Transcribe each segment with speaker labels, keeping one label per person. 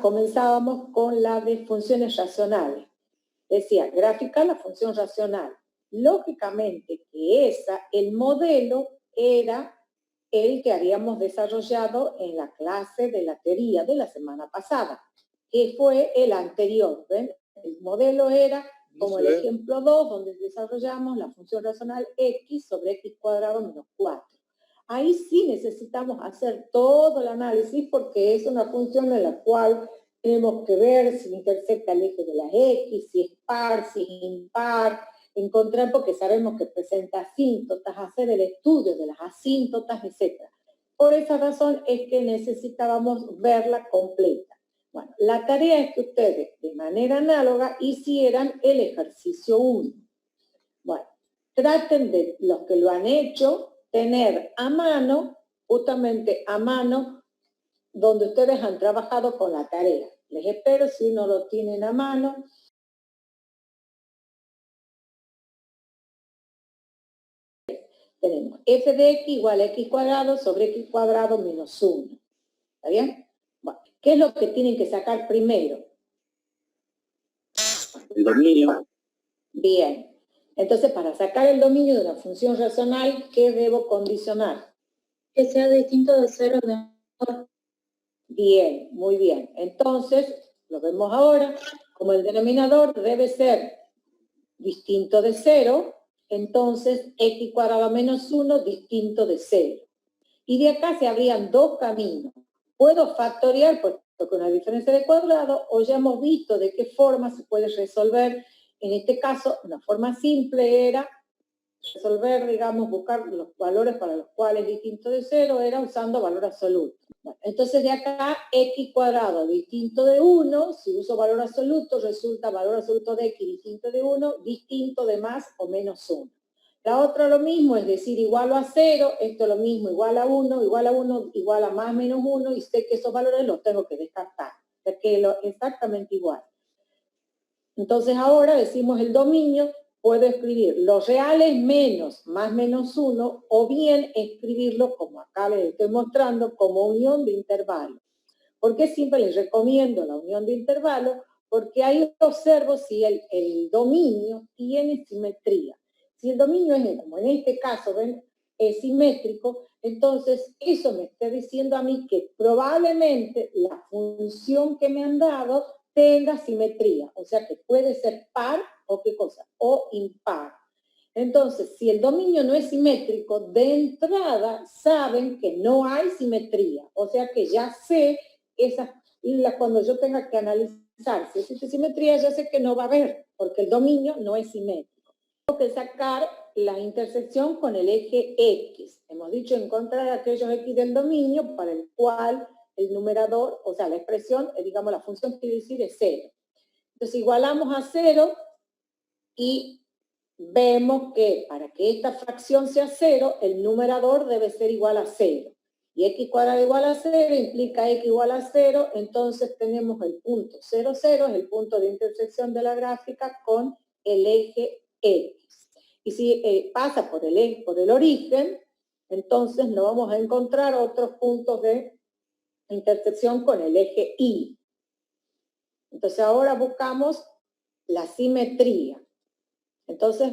Speaker 1: comenzábamos con la de funciones racionales. Decía, graficar la función racional. Lógicamente que el modelo era el que habíamos desarrollado en la clase de la teoría de la semana pasada, que fue el anterior, ¿ven? El modelo era como el ejemplo 2, donde desarrollamos la función racional x sobre x cuadrado menos 4. Ahí sí necesitamos hacer todo el análisis porque es una función en la cual tenemos que ver si intersecta el eje de las x, si es par, si es impar, encontrar porque sabemos que presenta asíntotas, hacer el estudio de las asíntotas, etc. Por esa razón es que necesitábamos verla completa. Bueno, la tarea es que ustedes de manera análoga hicieran el ejercicio 1. Bueno, traten de, los que lo han hecho, tener a mano, justamente a mano, donde ustedes han trabajado con la tarea. Les espero si no lo tienen a mano. Tenemos f de x igual a x cuadrado sobre x cuadrado menos 1. ¿Está bien? Bueno, ¿qué es lo que tienen que sacar primero?
Speaker 2: El dominio.
Speaker 1: Bien. Entonces, para sacar el dominio de una función racional, ¿qué debo condicionar?
Speaker 3: Que sea distinto de 0 de 1.
Speaker 1: Bien, muy bien. Entonces, lo vemos ahora, como el denominador debe ser distinto de 0, entonces x cuadrado menos 1 distinto de 0. Y de acá se abrían dos caminos. Puedo factoriar con una diferencia de cuadrado, o ya hemos visto de qué forma se puede resolver. En este caso, una forma simple era resolver, digamos, buscar los valores para los cuales distinto de 0 era usando valor absoluto. Bueno, entonces de acá, x cuadrado distinto de 1, si uso valor absoluto, resulta valor absoluto de x distinto de 1, distinto de más o menos 1. La otra lo mismo, es decir, igual a 0, esto lo mismo, igual a 1, igual a 1, igual a más menos 1, y sé que esos valores los tengo que descartar, o sea que exactamente igual. Entonces ahora decimos el dominio, puedo escribir los reales menos más menos 1, o bien escribirlo, como acá les estoy mostrando, como unión de intervalos. ¿Por qué siempre les recomiendo la unión de intervalos? Porque ahí observo si el dominio tiene simetría. Si el dominio es, como en este caso, ¿ven?, es simétrico, entonces eso me está diciendo a mí que probablemente la función que me han dado tenga simetría, o sea que puede ser par o qué cosa, o impar. Entonces, si el dominio no es simétrico, de entrada saben que no hay simetría, o sea que ya sé cuando yo tenga que analizar si existe simetría, ya sé que no va a haber, porque el dominio no es simétrico. Tengo que sacar la intersección con el eje X. Hemos dicho encontrar aquellos X del dominio para el cual el numerador, o sea, la expresión, digamos, la función quiere decir es 0. Entonces igualamos a 0 y vemos que para que esta fracción sea 0, el numerador debe ser igual a 0. Y x cuadrado igual a 0 implica x igual a 0, entonces tenemos el punto 0, 0, es el punto de intersección de la gráfica con el eje X. Y si pasa por el origen, entonces no vamos a encontrar otros puntos de intersección con el eje Y. Entonces ahora buscamos la simetría. Entonces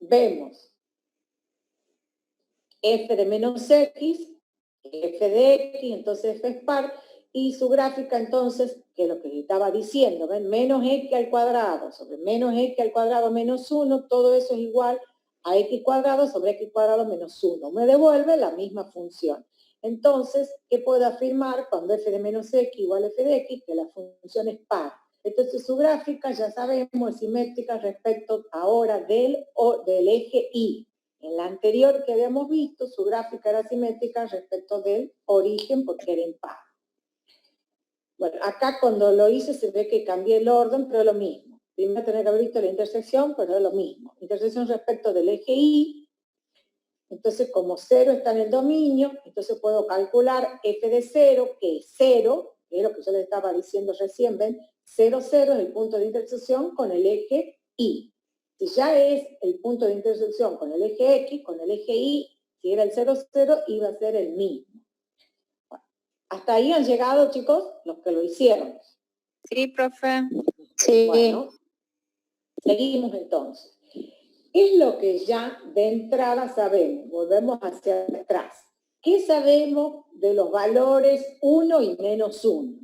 Speaker 1: vemos f de menos x, f de x, entonces f es par, y su gráfica entonces, que es lo que les estaba diciendo, ¿ven? Menos x al cuadrado sobre menos x al cuadrado menos 1, todo eso es igual a x cuadrado sobre x cuadrado menos 1. Me devuelve la misma función. Entonces, ¿qué puedo afirmar cuando f de menos x igual a f de x? Que la función es par. Entonces su gráfica, ya sabemos, es simétrica respecto ahora del eje Y. En la anterior que habíamos visto, su gráfica era simétrica respecto del origen porque era impar. Bueno, acá cuando lo hice se ve que cambié el orden, pero es lo mismo. Primero tenía que haber visto la intersección, pero es lo mismo. Intersección respecto del eje Y. Entonces, como 0 está en el dominio, entonces puedo calcular f de 0, que es 0, que es lo que yo les estaba diciendo recién, ¿ven? 0, 0 es el punto de intersección con el eje Y. Si ya es el punto de intersección con el eje X, con el eje Y, si era el 0, 0, iba a ser el mismo. Bueno, ¿Hasta ahí han llegado, chicos, los que lo hicieron?
Speaker 2: Sí, profe.
Speaker 3: Sí.
Speaker 1: Bueno, seguimos entonces. ¿Qué es lo que ya de entrada sabemos? Volvemos hacia atrás. ¿Qué sabemos de los valores 1 y menos 1?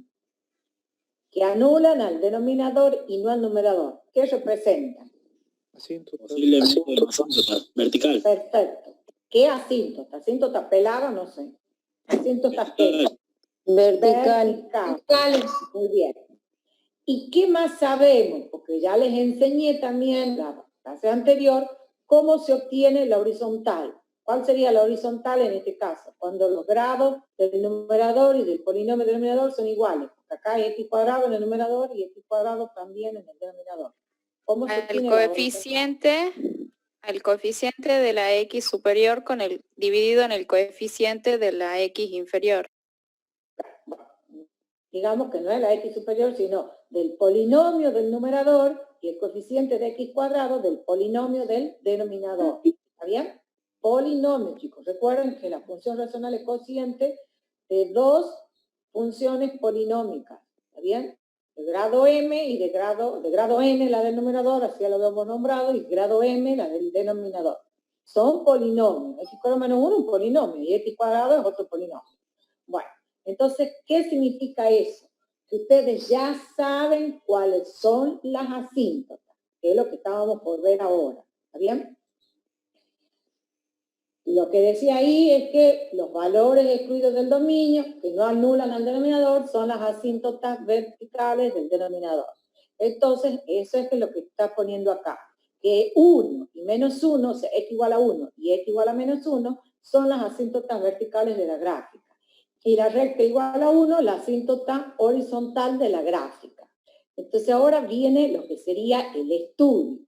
Speaker 1: Que anulan al denominador y no al numerador. ¿Qué representan?
Speaker 4: Posiblemente asíntota, vertical.
Speaker 1: Perfecto. ¿Qué asíntota? ¿Asíntota pelada? No sé. Asíntota
Speaker 3: Vertical.
Speaker 1: vertical. Muy bien. ¿Y qué más sabemos? Porque ya les enseñé también la clase anterior cómo se obtiene la horizontal. ¿Cuál sería la horizontal en este caso? Cuando los grados del numerador y del polinomio del denominador son iguales. Porque acá hay x cuadrado en el numerador y x cuadrado también en el denominador. ¿Cómo se obtiene la horizontal?
Speaker 2: El coeficiente de la x superior dividido en el coeficiente de la x inferior.
Speaker 1: Digamos que no es la x superior, sino del polinomio del numerador y el coeficiente de x cuadrado del polinomio del denominador. ¿Está bien? Polinomio, chicos. Recuerden que la función racional es cociente de dos funciones polinómicas. ¿Está bien? De grado m y de grado n la del numerador, así ya lo habíamos nombrado, y grado m la del denominador. Son polinomios. X cuadrado menos 1 es un polinomio y x cuadrado es otro polinomio. Bueno, entonces, ¿qué significa eso? Que ustedes ya saben cuáles son las asíntotas, que es lo que estábamos por ver ahora. ¿Está bien? Lo que decía ahí es que los valores excluidos del dominio, que no anulan al denominador, son las asíntotas verticales del denominador. Entonces, eso es lo que está poniendo acá. Que 1 y menos 1, o sea, x igual a 1 y x igual a menos 1, son las asíntotas verticales de la gráfica. Y la recta igual a 1, la asíntota horizontal de la gráfica. Entonces ahora viene lo que sería el estudio.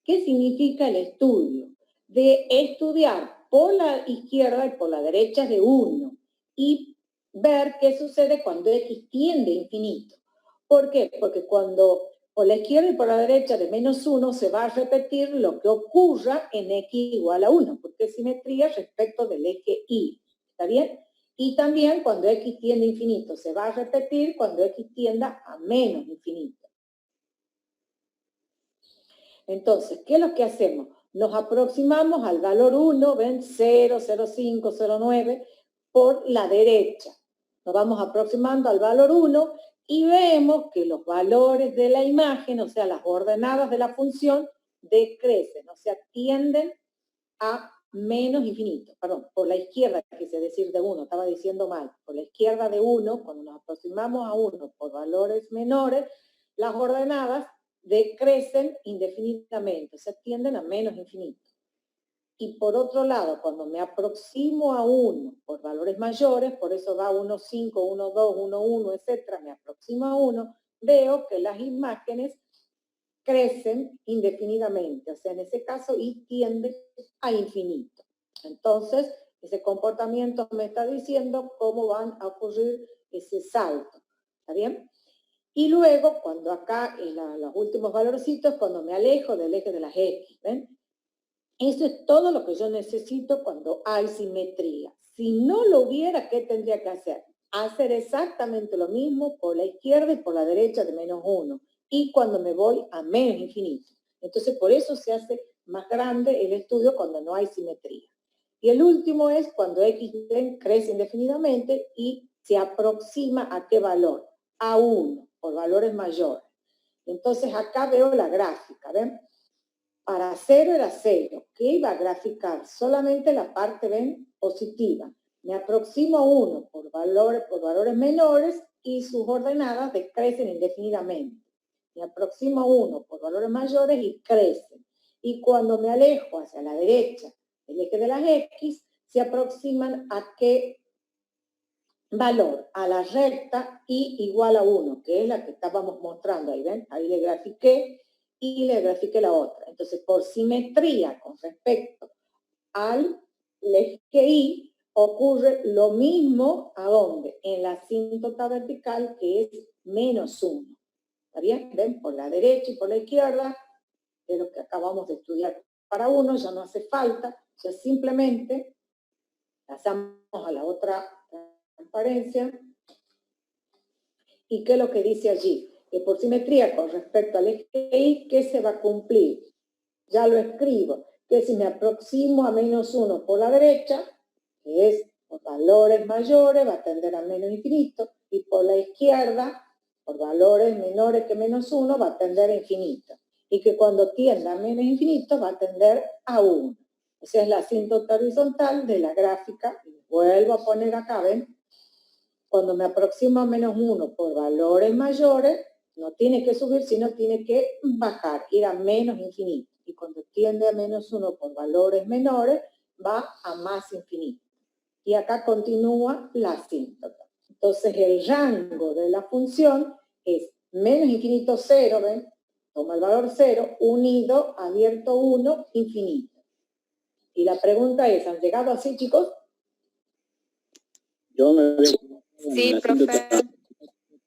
Speaker 1: ¿Qué significa el estudio? De estudiar por la izquierda y por la derecha de 1 y ver qué sucede cuando x tiende a infinito. ¿Por qué? Porque cuando por la izquierda y por la derecha de menos 1 se va a repetir lo que ocurra en x igual a 1, porque es simetría respecto del eje y. ¿Está bien? Y también cuando x tiende a infinito se va a repetir cuando x tienda a menos infinito. Entonces, ¿qué es lo que hacemos? Nos aproximamos al valor 1, ven, 0, 0,5, 0,9, por la derecha. Nos vamos aproximando al valor 1 y vemos que los valores de la imagen, o sea, las ordenadas de la función, decrecen, o sea, tienden a menos infinito. Perdón, por la izquierda, quise decir de 1, estaba diciendo mal. Por la izquierda de 1, cuando nos aproximamos a 1 por valores menores, las ordenadas decrecen indefinidamente, o sea, tienden a menos infinito. Y por otro lado, cuando me aproximo a 1 por valores mayores, por eso va 1, 5, 1, 2, 1, 1, etcétera, me aproximo a 1, veo que las imágenes crecen indefinidamente, o sea, en ese caso, y tiende a infinito. Entonces, ese comportamiento me está diciendo cómo van a ocurrir ese salto. ¿Está bien? Y luego, cuando acá, en los últimos valorcitos, cuando me alejo del eje de las X, ¿ven? Eso es todo lo que yo necesito cuando hay simetría. Si no lo hubiera, ¿qué tendría que hacer? Hacer exactamente lo mismo por la izquierda y por la derecha de menos 1. Y cuando me voy a menos infinito. Entonces, por eso se hace más grande el estudio cuando no hay simetría. Y el último es cuando X crece indefinidamente y se aproxima a qué valor? A 1, por valores mayores. Entonces, acá veo la gráfica, ¿ven? Para 0 era 0, que iba a graficar solamente la parte, ven, positiva. Me aproximo a 1 por valores menores y sus ordenadas decrecen indefinidamente. Me aproximo a 1 por valores mayores y crecen. Y cuando me alejo hacia la derecha del eje de las X, se aproximan a qué valor, a la recta y igual a 1, que es la que estábamos mostrando ahí, ¿ven? Ahí le grafiqué y le grafiqué la otra. Entonces, por simetría con respecto al eje Y, ocurre lo mismo, ¿a dónde? En la asíntota vertical, que es menos 1. ¿Está bien? ¿Ven? Por la derecha y por la izquierda, es lo que acabamos de estudiar. Para 1 ya no hace falta, ya simplemente pasamos a la otra transparencia, ¿Y qué es lo que dice allí? Que por simetría con respecto al eje Y, ¿qué se va a cumplir? Ya lo escribo, que si me aproximo a menos 1 por la derecha, que es por valores mayores, va a tender a menos infinito, y por la izquierda, por valores menores que menos 1, va a tender a infinito. Y que cuando tienda a menos infinito, va a tender a 1. Esa es la asíntota horizontal de la gráfica. Vuelvo a poner acá, ¿ven? Cuando me aproximo a menos 1 por valores mayores, no tiene que subir, sino tiene que bajar, ir a menos infinito. Y cuando tiende a menos 1 por valores menores, va a más infinito. Y acá continúa la asíntota. Entonces el rango de la función es menos infinito 0, ¿ven? Toma el valor 0, unido, abierto 1, infinito. Y la pregunta es, ¿han llegado así, chicos?
Speaker 4: Yo me veo
Speaker 2: Sí, profe.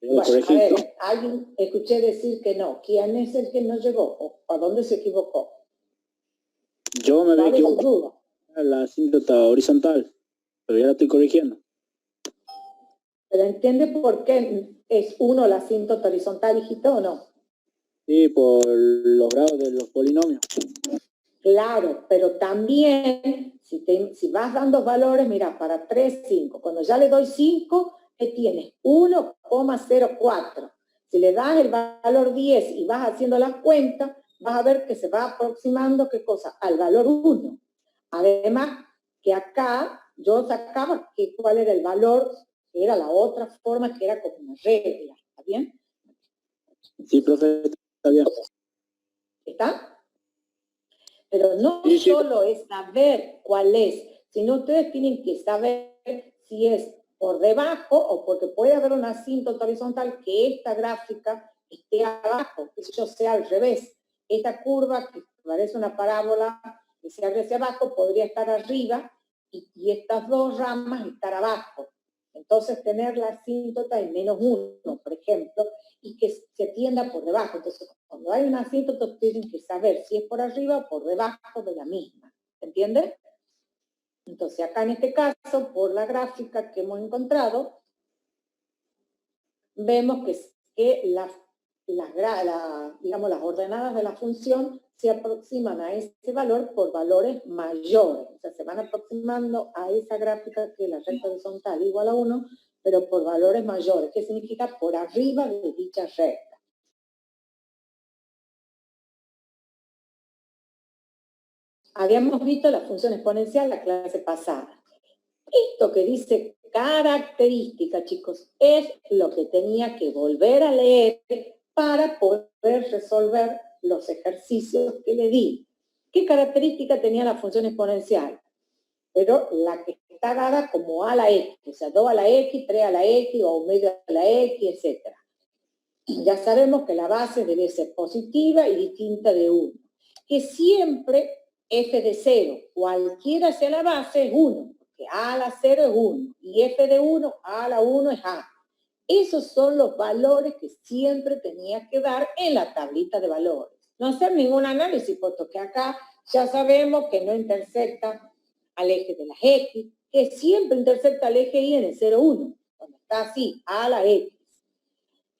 Speaker 1: Bueno, a ver, alguien escuché decir que no. ¿Quién es el que no llegó? ¿O a dónde se equivocó?
Speaker 4: Yo me veo
Speaker 1: ¿Cuál es su
Speaker 4: equivocado
Speaker 1: duda?
Speaker 4: en la asíntota horizontal, pero ya la estoy corrigiendo.
Speaker 1: ¿Pero entiende por qué es 1 la asíntota horizontal, hijito, o no?
Speaker 4: Sí, por los grados de los polinomios.
Speaker 1: Claro, pero también, si vas dando valores, mira, para 3, 5. Cuando ya le doy 5, ¿qué tienes? 1,04. Si le das el valor 10 y vas haciendo las cuentas, vas a ver que se va aproximando, ¿qué cosa? Al valor 1. Además, que acá yo sacaba que cuál era el valor, que era la otra forma, que era como una regla. ¿Está bien?
Speaker 4: Sí, profe, está bien.
Speaker 1: ¿Está? Pero no
Speaker 4: Sí, sí.
Speaker 1: solo es saber cuál es, sino ustedes tienen que saber si es por debajo o porque puede haber una asíntota horizontal que esta gráfica esté abajo, que yo sea al revés. Esta curva que parece una parábola que se abre hacia abajo podría estar arriba y estas dos ramas estar abajo. Entonces tener la asíntota en menos 1, por ejemplo, y que se tienda por debajo. Entonces, cuando hay una asíntota, tienen que saber si es por arriba o por debajo de la misma. ¿Se entiende? Entonces, acá en este caso, por la gráfica que hemos encontrado, vemos que las ordenadas de la función se aproximan a ese valor por valores mayores. O sea, se van aproximando a esa gráfica que la recta horizontal igual a 1, pero por valores mayores. ¿Qué significa? Por arriba de dicha recta. Habíamos visto la función exponencial la clase pasada. Esto que dice característica, chicos, es lo que tenía que volver a leer para poder resolver los ejercicios que le di. ¿Qué característica tenía la función exponencial? Pero la que está dada como a la x, o sea, 2 a la x, 3 a la x, o medio a la x, etc. Ya sabemos que la base debe ser positiva y distinta de 1. Que siempre f de 0, cualquiera sea la base, es 1. Porque a a la 0 es 1. Y f de 1, a a la 1 es a. Esos son los valores que siempre tenía que dar en la tablita de valores. No hacer ningún análisis, puesto que acá ya sabemos que no intersecta al eje de las x, que siempre intersecta al eje y en el 0, 1. Cuando está así, a la x.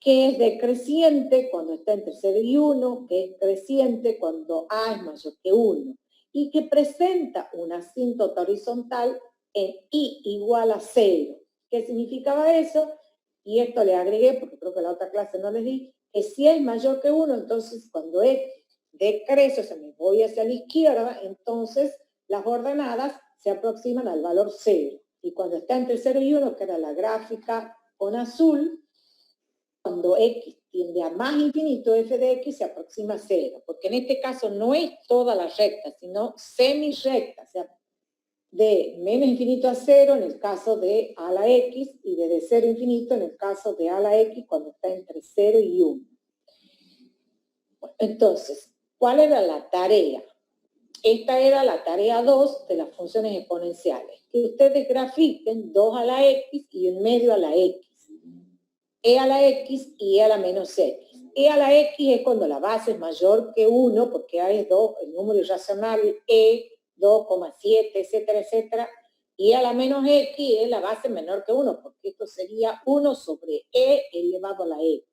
Speaker 1: Que es decreciente cuando está entre 0 y 1, que es creciente cuando a es mayor que 1, y que presenta una asíntota horizontal en i igual a 0. ¿Qué significaba eso? Y esto le agregué, porque creo que la otra clase no les di, que si es mayor que 1, entonces cuando decrece, o sea, me voy hacia la izquierda, entonces las ordenadas se aproximan al valor 0. Y cuando está entre 0 y 1, que era la gráfica con azul, cuando x tiende a más infinito, f de x se aproxima a 0, porque en este caso no es toda la recta, sino semirrecta, o sea, de menos infinito a 0 en el caso de a la x y de 0 a infinito en el caso de a la x cuando está entre 0 y 1. Bueno, entonces, ¿cuál era la tarea? Esta era la tarea 2 de las funciones exponenciales, que ustedes grafiquen 2 a la x y en medio a la x. E a la x y E a la menos x. E a la x es cuando la base es mayor que 1, porque A es 2, el número irracional E, 2,7, etcétera, etcétera, y a la menos x es la base menor que 1, porque esto sería 1 sobre e elevado a la x.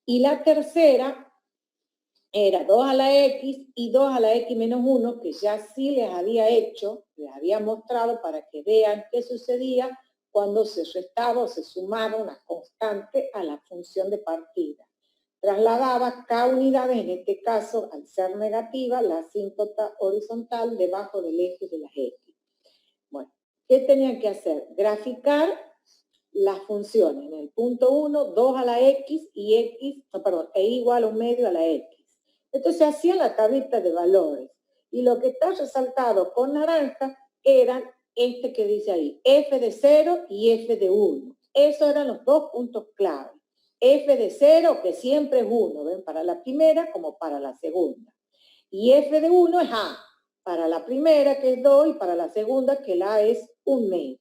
Speaker 1: Y la tercera era 2 a la x y 2 a la x menos 1, que ya sí les había hecho, les había mostrado para que vean qué sucedía cuando se restaba o se sumaba una constante a la función de partida. Trasladaba k unidades, en este caso, al ser negativa, la asíntota horizontal debajo del eje de las x. Bueno, ¿qué tenían que hacer? Graficar las funciones. En el punto 1, 2 a la x y e igual a 1/2 a la x. Entonces hacían la tablita de valores. Y lo que está resaltado con naranja eran este que dice ahí, f de 0 y f de 1. Esos eran los dos puntos clave. F de 0, que siempre es 1, ¿ven? Para la primera como para la segunda. Y f de 1 es a, para la primera que es 2 y para la segunda que la a es 1/2.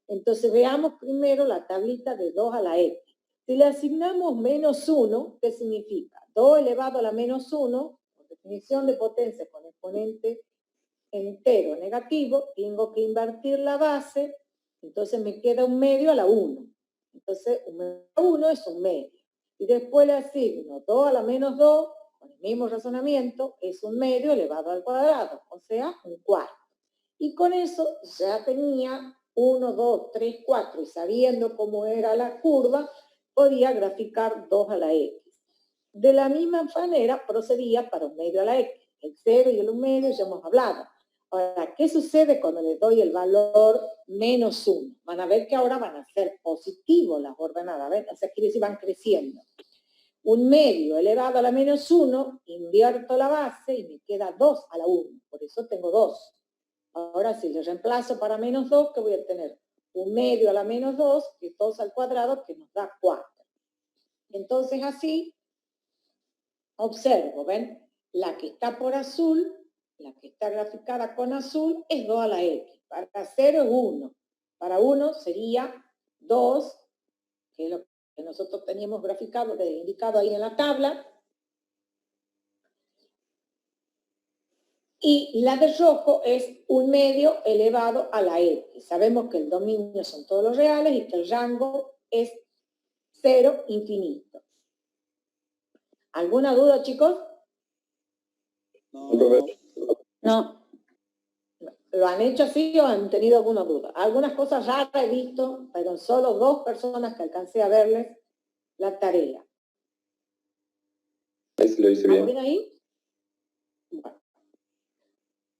Speaker 1: Entonces veamos primero la tablita de 2 a la x. Si le asignamos menos 1, ¿qué significa? 2 elevado a la menos 1, por definición de potencia con exponente entero negativo, tengo que invertir la base, entonces me queda 1/2 a la 1. Entonces 1/2 a 1 es 1/2. Y después le asigno 2 a la menos 2, con el mismo razonamiento, es 1/2 elevado al cuadrado, o sea, 1/4. Y con eso ya tenía 1, 2, 3, 4, y sabiendo cómo era la curva, podía graficar 2 a la x. De la misma manera procedía para 1/2 a la x. El 0 y el 1/2 ya hemos hablado. Ahora, ¿qué sucede cuando le doy el valor menos 1? Van a ver que ahora van a ser positivos las ordenadas, ¿ven? O sea, quiere decir van creciendo. 1/2 elevado a la menos 1, invierto la base y me queda 2 a la 1. Por eso tengo 2. Ahora, si le reemplazo para menos 2, ¿qué voy a tener? 1/2 a la menos 2, que es 2 al cuadrado, que nos da 4. Entonces, así, observo, ¿ven? La que está por azul, la que está graficada con azul, es 2 a la x. Para 0 es 1. Para 1 sería 2, que es lo que nosotros teníamos graficado, indicado ahí en la tabla. Y la de rojo es 1/2 elevado a la x. Sabemos que el dominio son todos los reales y que el rango es 0, infinito. ¿Alguna duda, chicos?
Speaker 3: No.
Speaker 1: ¿Lo han hecho así o han tenido alguna duda? Algunas cosas raras he visto, pero solo 2 personas que alcancé a verles la tarea.
Speaker 5: Lo hice bien.
Speaker 1: ¿Alguien ahí? Bueno.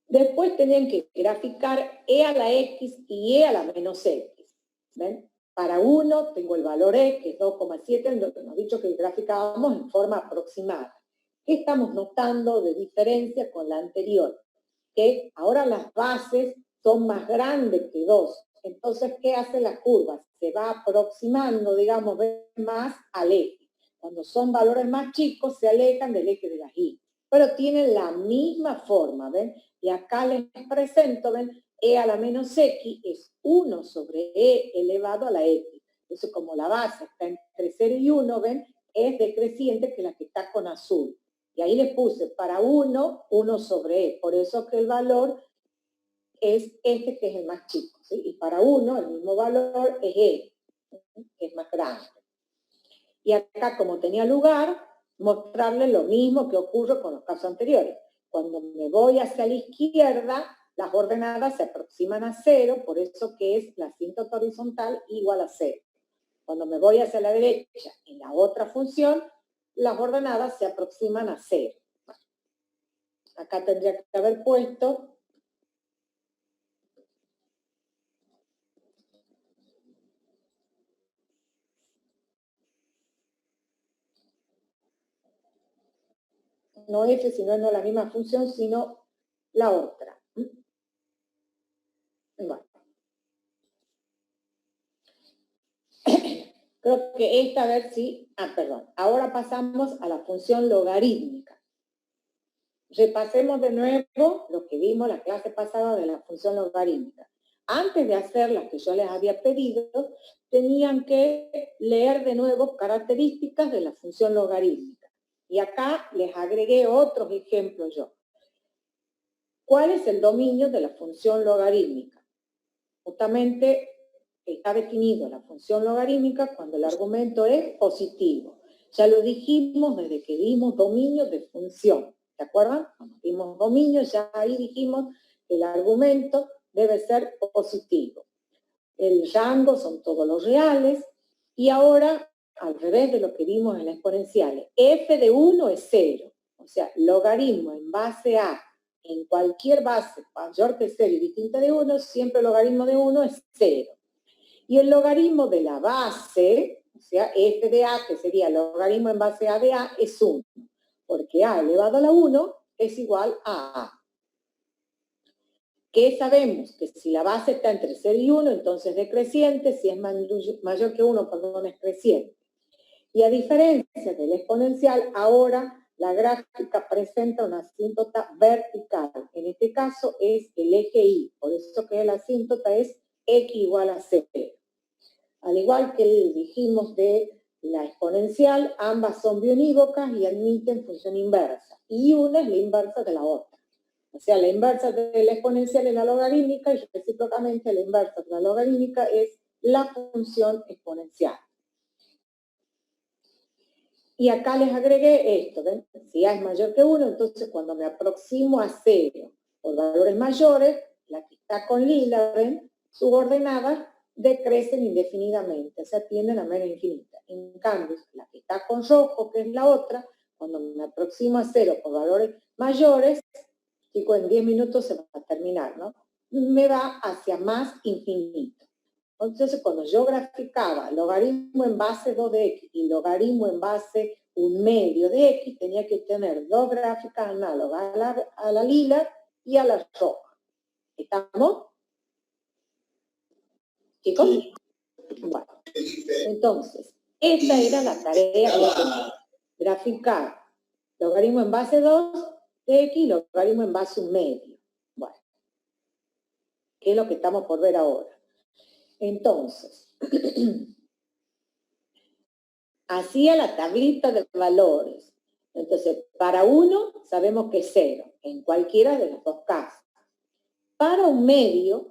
Speaker 1: Después tenían que graficar e a la x y e a la menos x. ¿Ven? Para 1 tengo el valor e, que es 2,7, en lo que nos ha dicho que graficábamos en forma aproximada. ¿Qué estamos notando de diferencia con la anterior? Que ahora las bases son más grandes que 2. Entonces, ¿qué hace la curva? Se va aproximando, digamos, más al eje. Cuando son valores más chicos, se alejan del eje de las y. Pero tienen la misma forma, ¿ven? Y acá les presento, ¿ven? E a la menos x es 1 sobre e elevado a la x. Entonces, como la base está entre 0 y 1, ¿ven? Es decreciente que la que está con azul. Y ahí les puse para 1, 1 sobre e. Por eso que el valor es este que es el más chico, ¿sí? Y para 1, el mismo valor es e, que es más grande. Y acá, como tenía lugar, mostrarles lo mismo que ocurre con los casos anteriores. Cuando me voy hacia la izquierda, las ordenadas se aproximan a 0, por eso que es la asíntota horizontal igual a 0. Cuando me voy hacia la derecha, en la otra función, las ordenadas se aproximan a 0. Acá tendría que haber puesto no f, sino no la misma función, sino la otra. Bueno. Creo que esta, a ver si... perdón. Ahora pasamos a la función logarítmica. Repasemos de nuevo lo que vimos la clase pasada de la función logarítmica. Antes de hacer las que yo les había pedido, tenían que leer de nuevo características de la función logarítmica. Y acá les agregué otros ejemplos yo. ¿Cuál es el dominio de la función logarítmica? Justamente está definido la función logarítmica cuando el argumento es positivo. Ya lo dijimos desde que dimos dominio de función. ¿Se acuerdan? Cuando dimos dominio, ya ahí dijimos que el argumento debe ser positivo. El rango son todos los reales. Y ahora, al revés de lo que vimos en la exponencial, f de 1 es 0. O sea, logaritmo en base a, en cualquier base mayor que 0 y distinta de 1, siempre el logaritmo de 1 es 0. Y el logaritmo de la base, o sea, f de a, que sería el logaritmo en base a de a, es 1. Porque a elevado a la 1 es igual a a. ¿Qué sabemos? Que si la base está entre 0 y 1, entonces es decreciente, si es mayor que 1, perdón, es creciente. Y a diferencia del exponencial, ahora la gráfica presenta una asíntota vertical. En este caso es el eje Y, por eso que la asíntota es x igual a 0. Al igual que dijimos de la exponencial, ambas son biunívocas y admiten función inversa. Y una es la inversa de la otra. O sea, la inversa de la exponencial es la logarítmica y recíprocamente la inversa de la logarítmica es la función exponencial. Y acá les agregué esto, ¿ven? Si a es mayor que 1, entonces cuando me aproximo a 0 por valores mayores, la que está con lila, ¿ven? Sus ordenadas decrecen indefinidamente, o sea, tienden a menos infinita. En cambio, la que está con rojo, que es la otra, cuando me aproximo a 0 por valores mayores, chicos, en 10 minutos se va a terminar, ¿no? Me va hacia más infinito. Entonces, cuando yo graficaba logaritmo en base 2 de x y logaritmo en base 1/2 de x, tenía que tener dos gráficas análogas a la lila y a la roja. ¿Estamos? ¿Chicos? Sí. Bueno, entonces, esta era la tarea que tenía. Graficar logaritmo en base 2 de x y logaritmo en base 1/2. Bueno, ¿qué es lo que estamos por ver ahora? Entonces, hacía la tablita de valores. Entonces, para 1 sabemos que es 0, en cualquiera de los dos casos. Para 1/2,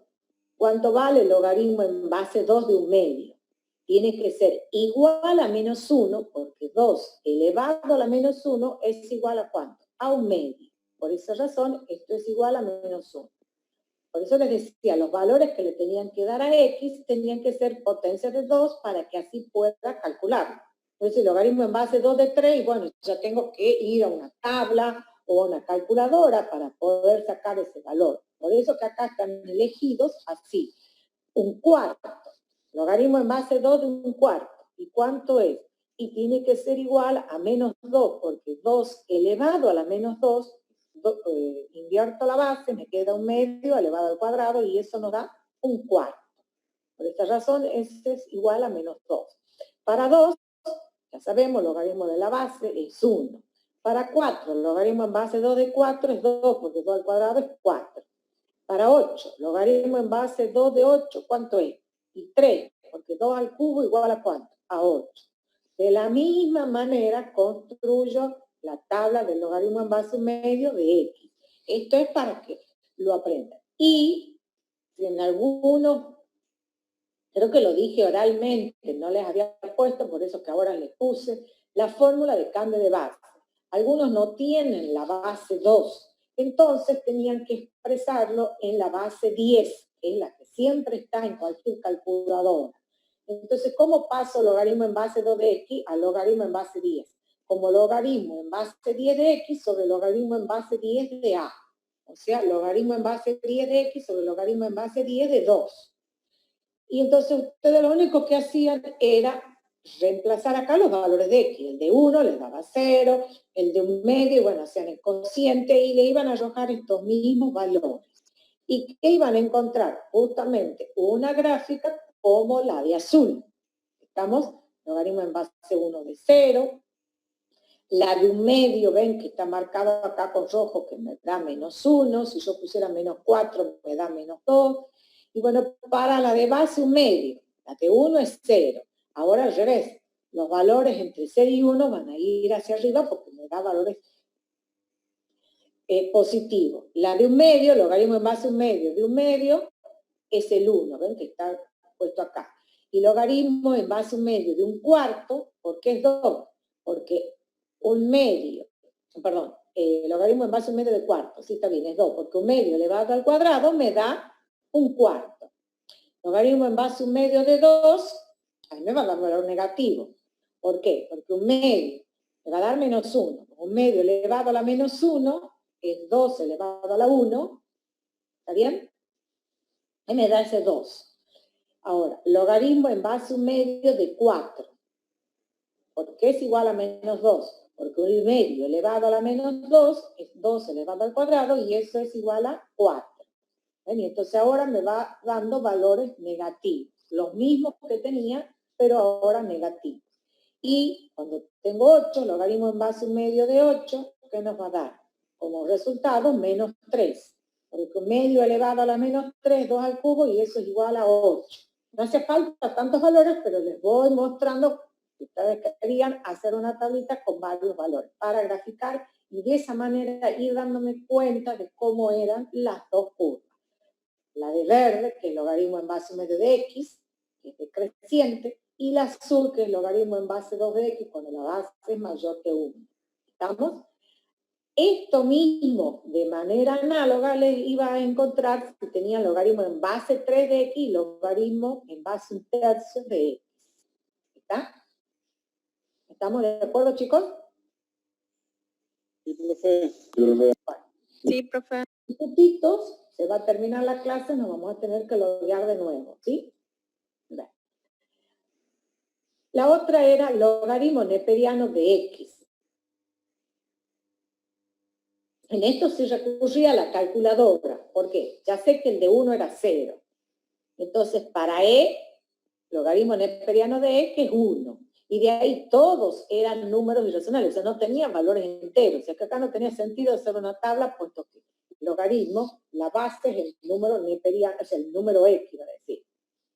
Speaker 1: ¿cuánto vale el logaritmo en base 2 de 1/2? Tiene que ser igual a menos 1, porque 2 elevado a la menos 1 es igual a ¿cuánto? A 1/2. Por esa razón, esto es igual a menos 1. Por eso les decía, los valores que le tenían que dar a x tenían que ser potencia de 2 para que así pueda calcularlo. Entonces, el logaritmo en base 2 de 3, y bueno, ya tengo que ir a una tabla o a una calculadora para poder sacar ese valor. Por eso que acá están elegidos así. 1/4. Logaritmo en base 2 de 1/4. ¿Y cuánto es? Y tiene que ser igual a menos 2, porque 2 elevado a la menos 2, invierto la base, me queda 1/2 elevado al cuadrado y eso nos da 1/4. Por esta razón, este es igual a menos 2. Para 2, ya sabemos, logaritmo de la base es 1. Para 4, el logaritmo en base 2 de 4 es 2, porque 2 al cuadrado es 4. Para 8, logaritmo en base 2 de 8, ¿cuánto es? Y 3, porque 2 al cubo igual a ¿cuánto? A 8. De la misma manera construyo la tabla del logaritmo en base 1/2 de x. Esto es para que lo aprendan. Y si en algunos, creo que lo dije oralmente, no les había puesto, por eso que ahora les puse, la fórmula de cambio de base. Algunos no tienen la base 2, entonces tenían que expresarlo en la base 10, que es la que siempre está en cualquier calculadora. Entonces, ¿cómo paso logaritmo en base 2 de x a logaritmo en base 10? Como logaritmo en base 10 de x sobre logaritmo en base 10 de a. O sea, logaritmo en base 10 de x sobre logaritmo en base 10 de 2. Y entonces ustedes lo único que hacían era reemplazar acá los valores de x. El de 1 les daba 0, el de 1/2, y bueno, hacían el cociente y le iban a arrojar estos mismos valores. ¿Y qué iban a encontrar? Justamente una gráfica como la de azul. Estamos, logaritmo en base 1 de 0. La de 1/2, ven que está marcado acá con rojo, que me da menos 1. Si yo pusiera menos 4, me da menos 2. Y bueno, para la de base 1/2, la de 1 es 0. Ahora al revés, los valores entre 0 y 1 van a ir hacia arriba porque me da valores positivo. La de un medio, logaritmo en base a un medio de un medio, es el 1, ¿ven? Que está puesto acá. Y logaritmo en base a un medio de un cuarto, ¿por qué es 2? Porque un medio, perdón, logaritmo en base a un medio de cuarto, sí está bien, es 2, porque un medio elevado al cuadrado me da un cuarto. Logaritmo en base a un medio de 2, ahí me va a dar valor negativo. ¿Por qué? Porque un medio me va a dar menos 1. Un medio elevado a la menos 1 es 2 elevado a la 1. ¿Está bien? Ahí me da ese 2. Ahora, logaritmo en base a un medio de 4. ¿Por qué es igual a menos 2? Porque un medio elevado a la menos 2 es 2 elevado al cuadrado y eso es igual a 4. ¿Ven? Y entonces ahora me va dando valores negativos. Los mismos que tenía, pero ahora negativos. Y cuando tengo 8, logaritmo en base a un medio de 8, ¿qué nos va a dar? Como resultado, menos 3. Porque un medio elevado a la menos 3, 2 al cubo, y eso es igual a 8. No hace falta tantos valores, pero les voy mostrando que ustedes querían hacer una tablita con varios valores para graficar y de esa manera ir dándome cuenta de cómo eran las dos curvas. La de verde, que es logaritmo en base a un medio de x, que es decreciente, y la azul, que es logaritmo en base 2 de x, cuando la base es mayor que 1. ¿Estamos? Esto mismo, de manera análoga, les iba a encontrar si tenían logaritmo en base 3 de x y logaritmo en base 1/3 de x. ¿Está? ¿Estamos de acuerdo, chicos?
Speaker 4: Sí, profe.
Speaker 1: Bueno,
Speaker 2: Sí, profe.
Speaker 1: minutitos, se va a terminar la clase, nos vamos a tener que loguear de nuevo, ¿sí? Bien. La otra era logaritmo neperiano de x. En esto sí recurría a la calculadora. ¿Por qué? Ya sé que el de 1 era 0. Entonces, para e, logaritmo neperiano de e, que es 1. Y de ahí todos eran números irracionales, o sea, no tenían valores enteros. O sea, que acá no tenía sentido hacer una tabla, puesto que el logaritmo, la base es el número neperiano, o sea, el número e, quiero decir.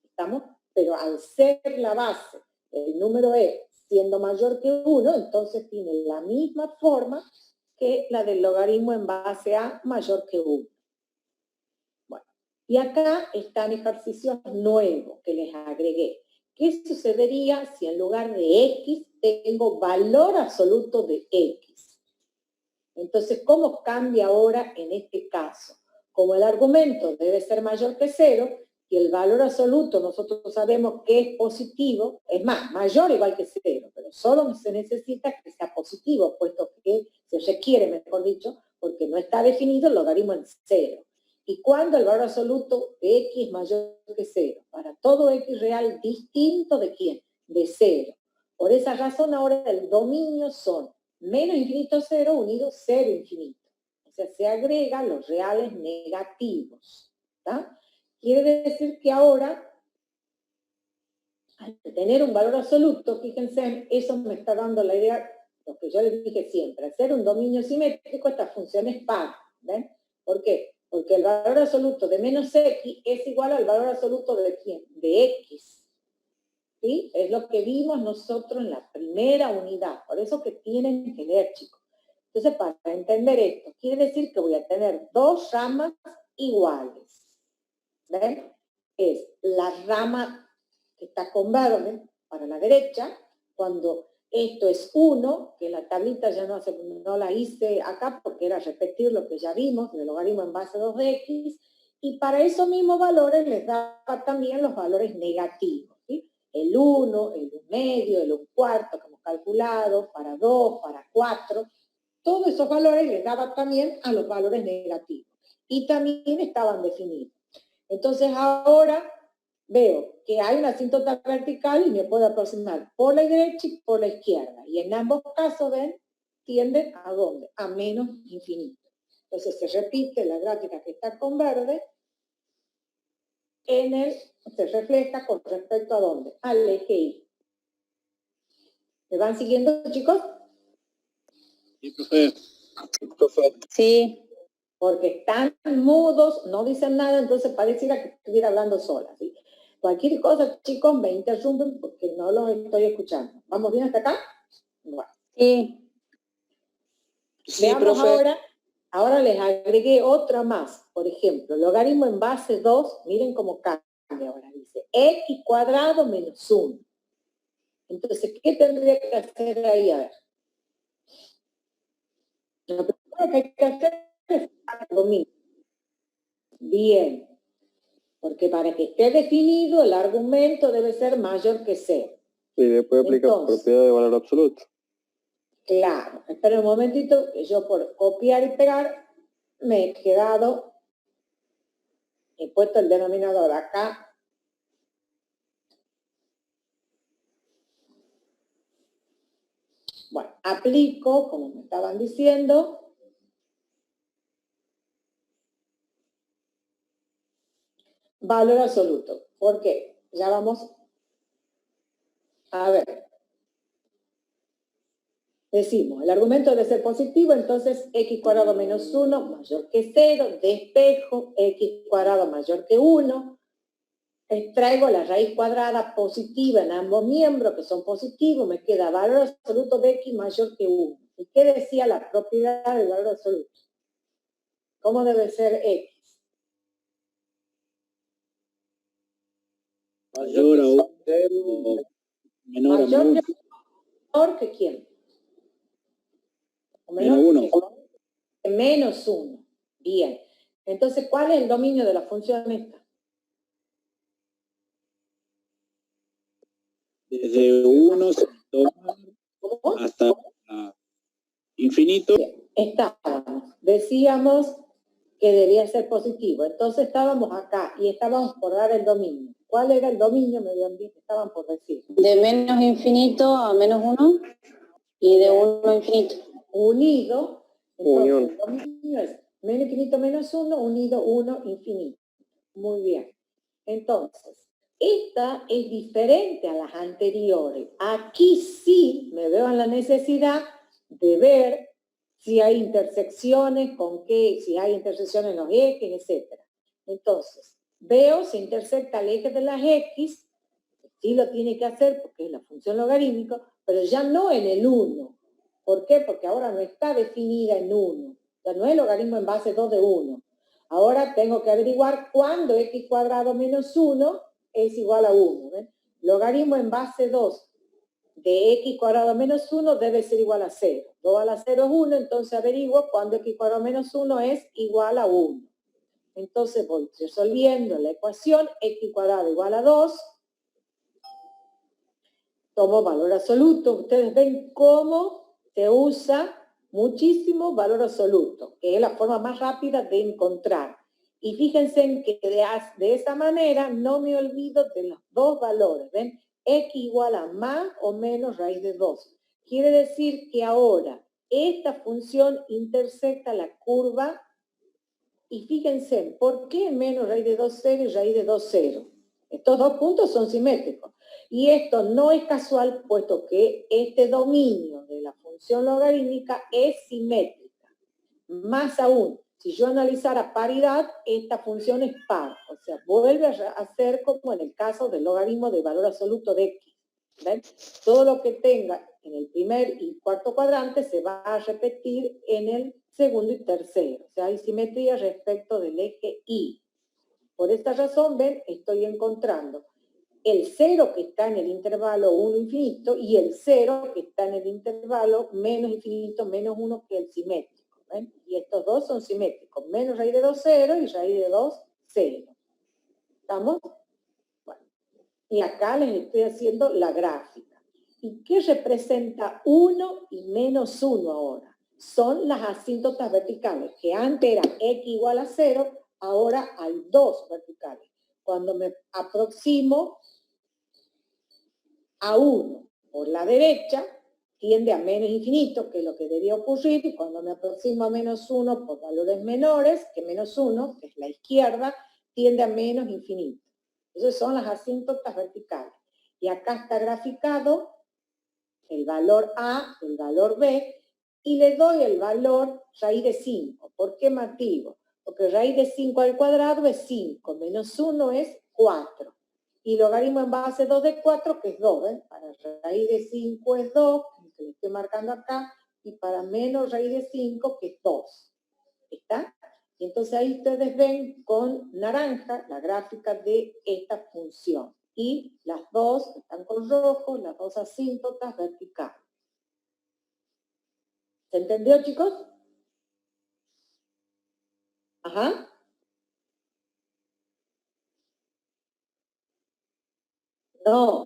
Speaker 1: ¿Estamos? Pero al ser la base, el número e siendo mayor que 1, entonces tiene la misma forma que la del logaritmo en base a mayor que 1. Bueno, y acá están ejercicios nuevos que les agregué. ¿Qué sucedería si en lugar de x tengo valor absoluto de x? Entonces, ¿cómo cambia ahora en este caso? Como el argumento debe ser mayor que 0, y el valor absoluto nosotros sabemos que es positivo, es más, mayor o igual que 0, pero solo se necesita que sea positivo, puesto que se requiere, mejor dicho, porque no está definido el logaritmo en 0. ¿Y cuándo el valor absoluto de x es mayor que 0? Para todo x real distinto de ¿quién? De 0. Por esa razón ahora el dominio son menos infinito 0 unido 0 infinito. O sea, se agregan los reales negativos. ¿Está? Quiere decir que ahora, al tener un valor absoluto, fíjense, eso me está dando la idea, lo que yo les dije siempre, hacer un dominio simétrico, esta función es par. ¿Ven? ¿Por qué? Porque el valor absoluto de menos x es igual al valor absoluto de ¿quién? De x. ¿Sí? Es lo que vimos nosotros en la primera unidad. Por eso que tienen que ver, chicos. Entonces, para entender esto, quiere decir que voy a tener dos ramas iguales. ¿Ven? Es la rama que está con verde para la derecha, cuando esto es 1, que la tablita ya no la hice acá porque era repetir lo que ya vimos, del logaritmo en base a 2 de x, y para esos mismos valores les daba también los valores negativos, ¿sí? El 1, el 1 medio, el 1 cuarto que hemos calculado, para 2, para 4, todos esos valores les daba también a los valores negativos, y también estaban definidos. Entonces ahora veo que hay una asíntota vertical y me puedo aproximar por la derecha y por la izquierda. Y en ambos casos, ven, tienden a ¿dónde? A menos infinito. Entonces se repite la gráfica que está con verde, se refleja con respecto a ¿dónde? Al eje Y. ¿Me van siguiendo, chicos?
Speaker 4: Sí, profe.
Speaker 3: Sí.
Speaker 1: Porque están mudos, no dicen nada, entonces pareciera que estuviera hablando sola. ¿Sí? Cualquier cosa, chicos, me interrumpen porque no los estoy escuchando. ¿Vamos bien hasta acá? Bueno.
Speaker 3: Sí.
Speaker 1: Veamos ahora Ahora les agregué otra más. Por ejemplo, logaritmo en base 2, miren cómo cambia ahora. Dice x cuadrado menos 1. Entonces, ¿qué tendría que hacer ahí? A ver. Lo primero que hay que hacer es lo mismo. Bien. Porque para que esté definido, el argumento debe ser mayor que 0.
Speaker 5: Y después aplica propiedad de valor absoluto.
Speaker 1: Claro. Espera un momentito, que yo por copiar y pegar me he quedado, he puesto el denominador acá. Bueno, aplico, como me estaban diciendo, valor absoluto. ¿Por qué? Ya vamos a ver. Decimos, el argumento debe ser positivo, entonces x cuadrado menos 1 mayor que 0, despejo, x cuadrado mayor que 1, extraigo la raíz cuadrada positiva en ambos miembros, que son positivos, me queda valor absoluto de x mayor que 1. ¿Y qué decía la propiedad del valor absoluto? ¿Cómo debe ser x?
Speaker 4: Mayor a 1, menor a
Speaker 1: Mayor
Speaker 4: 1.
Speaker 1: que quién?
Speaker 4: Menos 1.
Speaker 1: Menos 1. Bien. Entonces, ¿cuál es el dominio de la función esta?
Speaker 4: Desde 1
Speaker 1: ¿Cómo?
Speaker 4: hasta infinito.
Speaker 1: Bien. Decíamos que debía ser positivo. Entonces estábamos acá y estábamos por dar el dominio. ¿Cuál era el dominio? Me habían dicho, estaban por decir.
Speaker 3: De menos infinito a menos 1 y de 1 a infinito.
Speaker 1: Unido. Entonces,
Speaker 5: Unión.
Speaker 1: el dominio es menos infinito menos 1, unido 1, infinito. Muy bien. Entonces, esta es diferente a las anteriores. Aquí sí me veo en la necesidad de ver si hay intersecciones, con qué, si hay intersecciones en los ejes, etc. Entonces, veo si intersecta el eje de las X, sí lo tiene que hacer porque es la función logarítmica, pero ya no en el 1. ¿Por qué? Porque ahora no está definida en 1. Ya no es logaritmo en base 2 de 1. Ahora tengo que averiguar cuándo x cuadrado menos 1 es igual a 1. ¿Ven? Logaritmo en base 2 de x cuadrado menos 1 debe ser igual a 0. 2 a la 0 es 1, entonces averiguo cuándo x cuadrado menos 1 es igual a 1. Entonces voy resolviendo la ecuación x cuadrado igual a 2. Tomo valor absoluto. Ustedes ven cómo se usa muchísimo valor absoluto, que es la forma más rápida de encontrar. Y fíjense en que de esa manera no me olvido de los dos valores. ¿Ven? X igual a más o menos raíz de 2. Quiere decir que ahora esta función intersecta la curva. Y fíjense, ¿por qué menos raíz de 2, 0 y raíz de 2, 0? Estos dos puntos son simétricos. Y esto no es casual, puesto que este dominio de la función logarítmica es simétrica. Más aún, si yo analizara paridad, esta función es par. O sea, vuelve a ser como en el caso del logaritmo de valor absoluto de x. ¿Ven? Todo lo que tenga en el primer y cuarto cuadrante se va a repetir en el segundo y tercero. O sea, hay simetría respecto del eje Y. Por esta razón, ven, estoy encontrando el 0 que está en el intervalo 1 infinito y el 0 que está en el intervalo menos infinito menos 1 que el simétrico. ¿Ven? Y estos dos son simétricos. Menos raíz de 2, 0 y raíz de 2, 0. ¿Estamos? Bueno. Y acá les estoy haciendo la gráfica. ¿Y qué representa 1 y menos 1 ahora? Son las asíntotas verticales, que antes eran x igual a 0, ahora hay 2 verticales. Cuando me aproximo a 1 por la derecha, tiende a menos infinito, que es lo que debía ocurrir, y cuando me aproximo a menos 1 por valores menores que menos 1, que es la izquierda, tiende a menos infinito. Esas son las asíntotas verticales. Y acá está graficado el valor A, el valor B, y le doy el valor raíz de 5. ¿Por qué motivo? Porque raíz de 5 al cuadrado es 5, menos 1 es 4. Y logaritmo en base 2 de 4, que es 2. ¿eh? Para raíz de 5 es 2, que le estoy marcando acá, y para menos raíz de 5, que es 2. ¿Está? Y entonces ahí ustedes ven con naranja la gráfica de esta función. Y las dos están con rojo, las dos asíntotas verticales. ¿Se entendió, chicos? Ajá. No.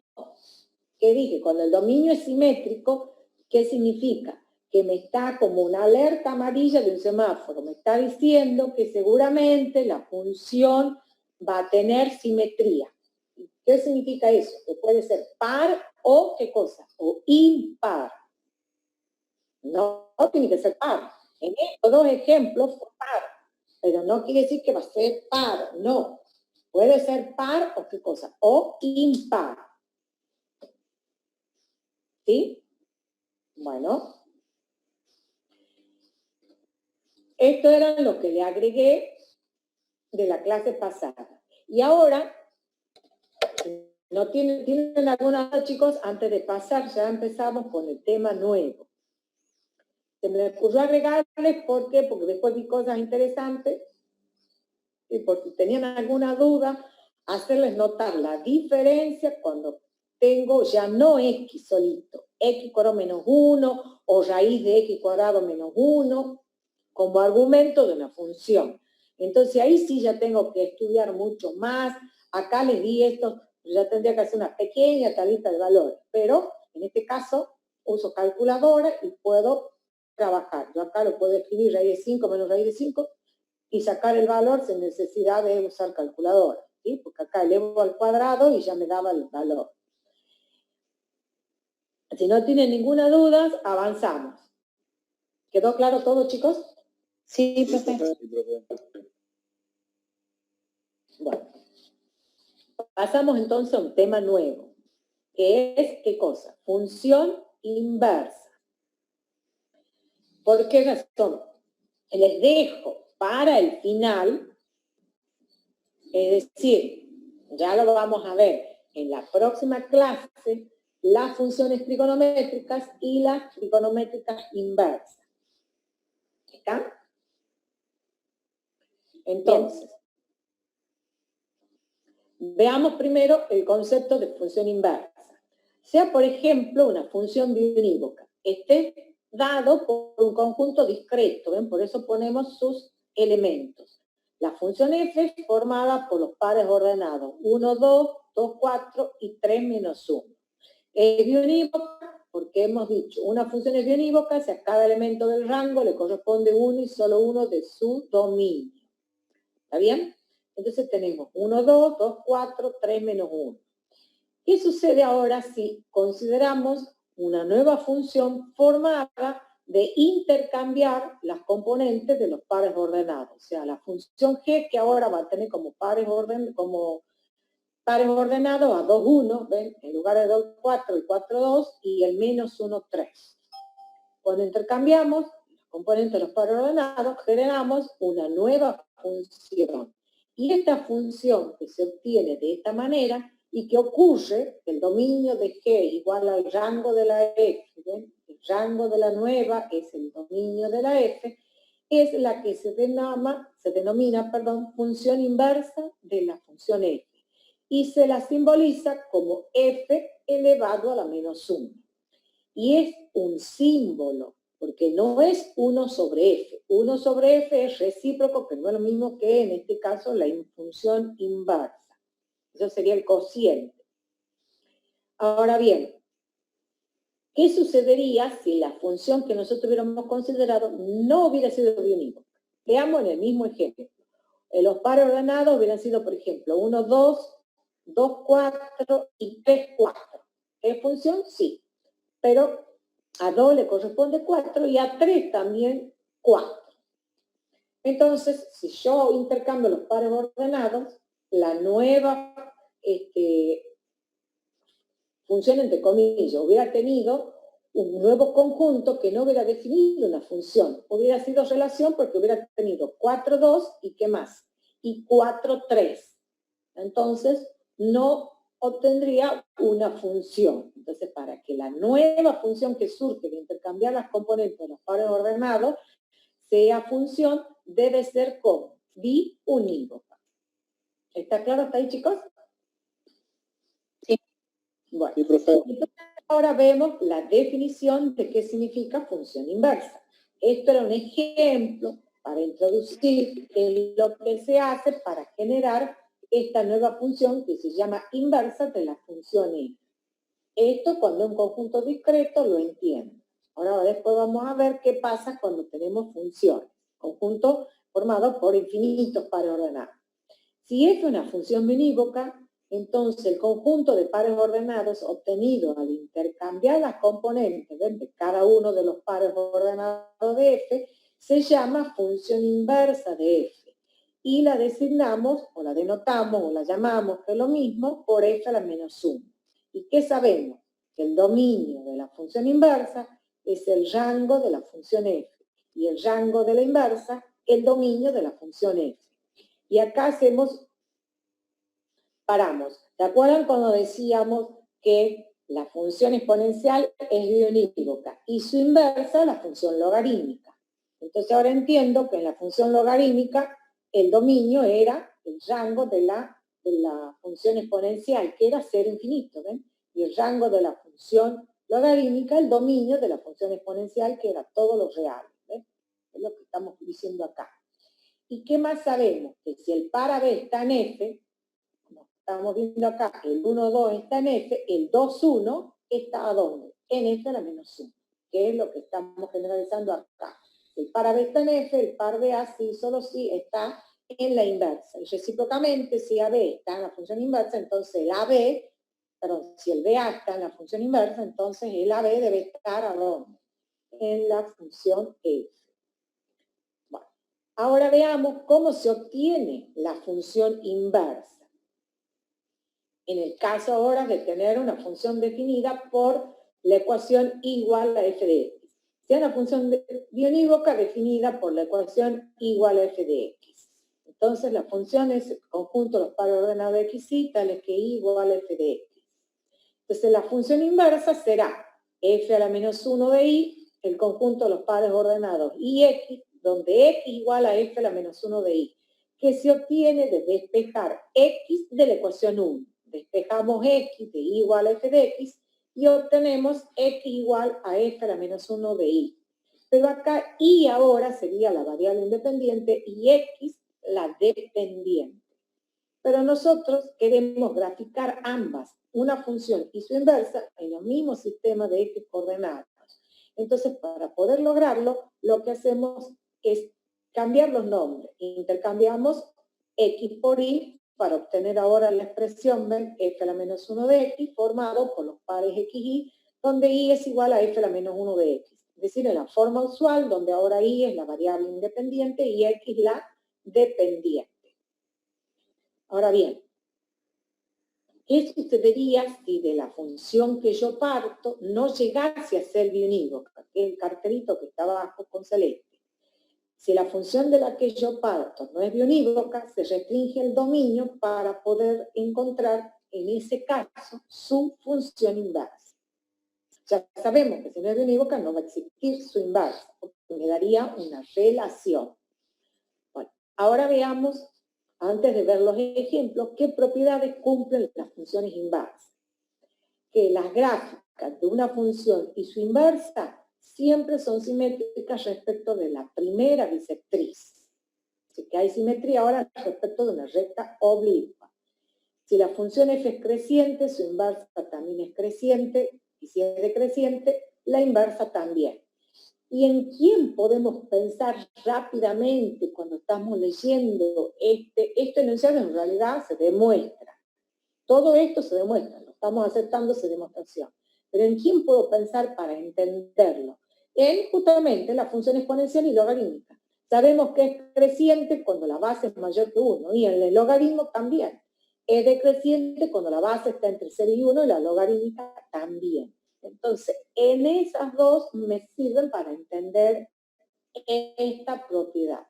Speaker 1: ¿Qué dije? Cuando el dominio es simétrico, ¿qué significa? Que me está como una alerta amarilla de un semáforo. Me está diciendo que seguramente la función va a tener simetría. ¿Qué significa eso? Que puede ser par o ¿qué cosa? O impar. No tiene que ser par. En estos dos ejemplos fue par. Pero no quiere decir que va a ser par. No. Puede ser par o ¿qué cosa? O impar. ¿Sí? Bueno. Esto era lo que le agregué de la clase pasada. Y ahora, ¿no tienen alguna duda, chicos? Antes de pasar, ya empezamos con el tema nuevo. Se me ocurrió agregarles, ¿por qué? Porque después vi cosas interesantes. Y por si tenían alguna duda, hacerles notar la diferencia cuando tengo ya no x solito, x cuadrado menos 1 o raíz de x cuadrado menos 1 como argumento de una función. Entonces ahí sí ya tengo que estudiar mucho más. Acá les di esto, ya tendría que hacer una pequeña tablita de valores, pero en este caso uso calculadora y puedo trabajar. Yo acá lo puedo escribir raíz de 5 menos raíz de 5 y sacar el valor sin necesidad de usar calculadora, ¿sí? Porque acá elevo al cuadrado y ya me daba el valor. Si no tienen ninguna duda, avanzamos. ¿Quedó claro todo, chicos?
Speaker 3: Sí, profe.
Speaker 1: Bueno, pasamos entonces a un tema nuevo, que es, ¿qué cosa? Función inversa. ¿Por qué razón? Les dejo para el final, es decir, ya lo vamos a ver en la próxima clase, las funciones trigonométricas y las trigonométricas inversas. ¿Está? Entonces, veamos primero el concepto de función inversa. Sea, por ejemplo, una función biunívoca. Esté dado por un conjunto discreto, ¿ven? Por eso ponemos sus elementos. La función f es formada por los pares ordenados 1, 2, 2, 4 y 3 menos 1. Es biunívoca porque hemos dicho, una función es biunívoca si a cada elemento del rango le corresponde uno y solo uno de su dominio. ¿Está bien? Entonces tenemos 1, 2, 2, 4, 3 menos 1. ¿Qué sucede ahora si consideramos una nueva función formada de intercambiar las componentes de los pares ordenados? O sea, la función g que ahora va a tener como pares ordenados a 2, 1, ¿ven? En lugar de 2, 4 y 4, 2 y el menos 1, 3. Cuando intercambiamos los componentes de los pares ordenados, generamos una nueva función. Y esta función que se obtiene de esta manera y que ocurre, el dominio de G igual al rango de la F, ¿ven? El rango de la nueva es el dominio de la F, es la que se denomina, función inversa de la función F. Y se la simboliza como F elevado a la menos 1. Y es un símbolo, porque no es 1 sobre F. 1 sobre F es recíproco, que no es lo mismo que en este caso la función inversa. Eso sería el cociente. Ahora bien, ¿qué sucedería si la función que nosotros hubiéramos considerado no hubiera sido biunívoca? Veamos en el mismo ejemplo. Los pares ordenados hubieran sido, por ejemplo, 1, 2, 2, 4 y 3, 4. ¿Es función? Sí. Pero a 2 le corresponde 4 y a 3 también 4. Entonces, si yo intercambio los pares ordenados, la nueva función, entre comillas, hubiera tenido un nuevo conjunto que no hubiera definido una función. Hubiera sido relación porque hubiera tenido 4, 2 y ¿qué más? Y 4, 3. Entonces, no obtendría una función. Entonces, para que la nueva función que surge de intercambiar las componentes de los pares ordenados sea función, debe ser ¿cómo? Biunívoca. ¿Está claro hasta ahí, chicos?
Speaker 3: Sí.
Speaker 1: Bueno,
Speaker 4: Sí, profe.
Speaker 1: entonces ahora vemos la definición de qué significa función inversa. Esto era un ejemplo para introducir en lo que se hace para generar esta nueva función que se llama inversa de la función f. Esto cuando un conjunto discreto lo entiende. Ahora después vamos a ver qué pasa cuando tenemos funciones. Conjunto formado por infinitos pares ordenados. Si f es una función unívoca, entonces el conjunto de pares ordenados obtenido al intercambiar las componentes de cada uno de los pares ordenados de f se llama función inversa de f. Y la designamos, o la denotamos, o la llamamos, que es lo mismo, por f a la menos 1. ¿Y qué sabemos? Que el dominio de la función inversa es el rango de la función f. Y el rango de la inversa, el dominio de la función f. Y acá paramos. ¿Se acuerdan cuando decíamos que la función exponencial es biunívoca y su inversa la función logarítmica? Entonces ahora entiendo que en la función logarítmica el dominio era el rango de la función exponencial, que era 0 infinito, ¿ven? Y el rango de la función logarítmica, el dominio de la función exponencial, que era todos los reales, ¿ven? Es lo que estamos diciendo acá. ¿Y qué más sabemos? Que si el par AB está en F, como estamos viendo acá, el 1, 2 está en F, el 2, 1 está ¿a dónde? En F a la menos 1, que es lo que estamos generalizando acá. El par AB está en F, el par BA sí, solo sí está en la inversa. Y recíprocamente, si AB está en la función inversa, entonces el AB, perdón, si el BA está en la función inversa, entonces el AB debe estar ¿a dónde? En la función F. Ahora veamos cómo se obtiene la función inversa. En el caso ahora de tener una función definida por la ecuación igual a f de x. Sea una función biunívoca definida por la ecuación igual a f de x. Entonces la función es el conjunto de los pares ordenados de x y tales que y igual a f de x. Entonces la función inversa será f a la menos 1 de y, el conjunto de los pares ordenados y x, donde x igual a f a la menos 1 de y, que se obtiene de despejar x de la ecuación 1. Despejamos x de y igual a f de x y obtenemos x igual a f a la menos 1 de y. Pero acá y ahora sería la variable independiente y x la dependiente. Pero nosotros queremos graficar ambas, una función y su inversa, en los mismos sistemas de x coordenadas. Entonces, para poder lograrlo, lo que hacemos es cambiar los nombres. Intercambiamos x por y para obtener ahora la expresión ¿ven? F a la menos 1 de x formado por los pares x y, donde y es igual a f a la menos 1 de x. Es decir, en la forma usual, donde ahora y es la variable independiente y x la dependiente. Ahora bien, ¿qué sucedería si de la función que yo parto no llegase a ser biunívoca? Que es el cartelito que está abajo con celeste. Si la función de la que yo parto no es biunívoca, se restringe el dominio para poder encontrar, en ese caso, su función inversa. Ya sabemos que si no es biunívoca no va a existir su inversa, porque me daría una relación. Bueno, ahora veamos, antes de ver los ejemplos, qué propiedades cumplen las funciones inversas. Que las gráficas de una función y su inversa siempre son simétricas respecto de la primera bisectriz. Así que hay simetría ahora respecto de una recta oblicua. Si la función f es creciente, su inversa también es creciente, y si es decreciente, la inversa también. ¿Y en quién podemos pensar rápidamente cuando estamos leyendo este enunciado? En realidad se demuestra. Todo esto se demuestra, lo estamos aceptando esa demostración. Pero ¿en quién puedo pensar para entenderlo? En justamente la función exponencial y logarítmica. Sabemos que es creciente cuando la base es mayor que 1, y en el logaritmo también. Es decreciente cuando la base está entre 0 y 1, y la logarítmica también. Entonces, en esas dos me sirven para entender esta propiedad.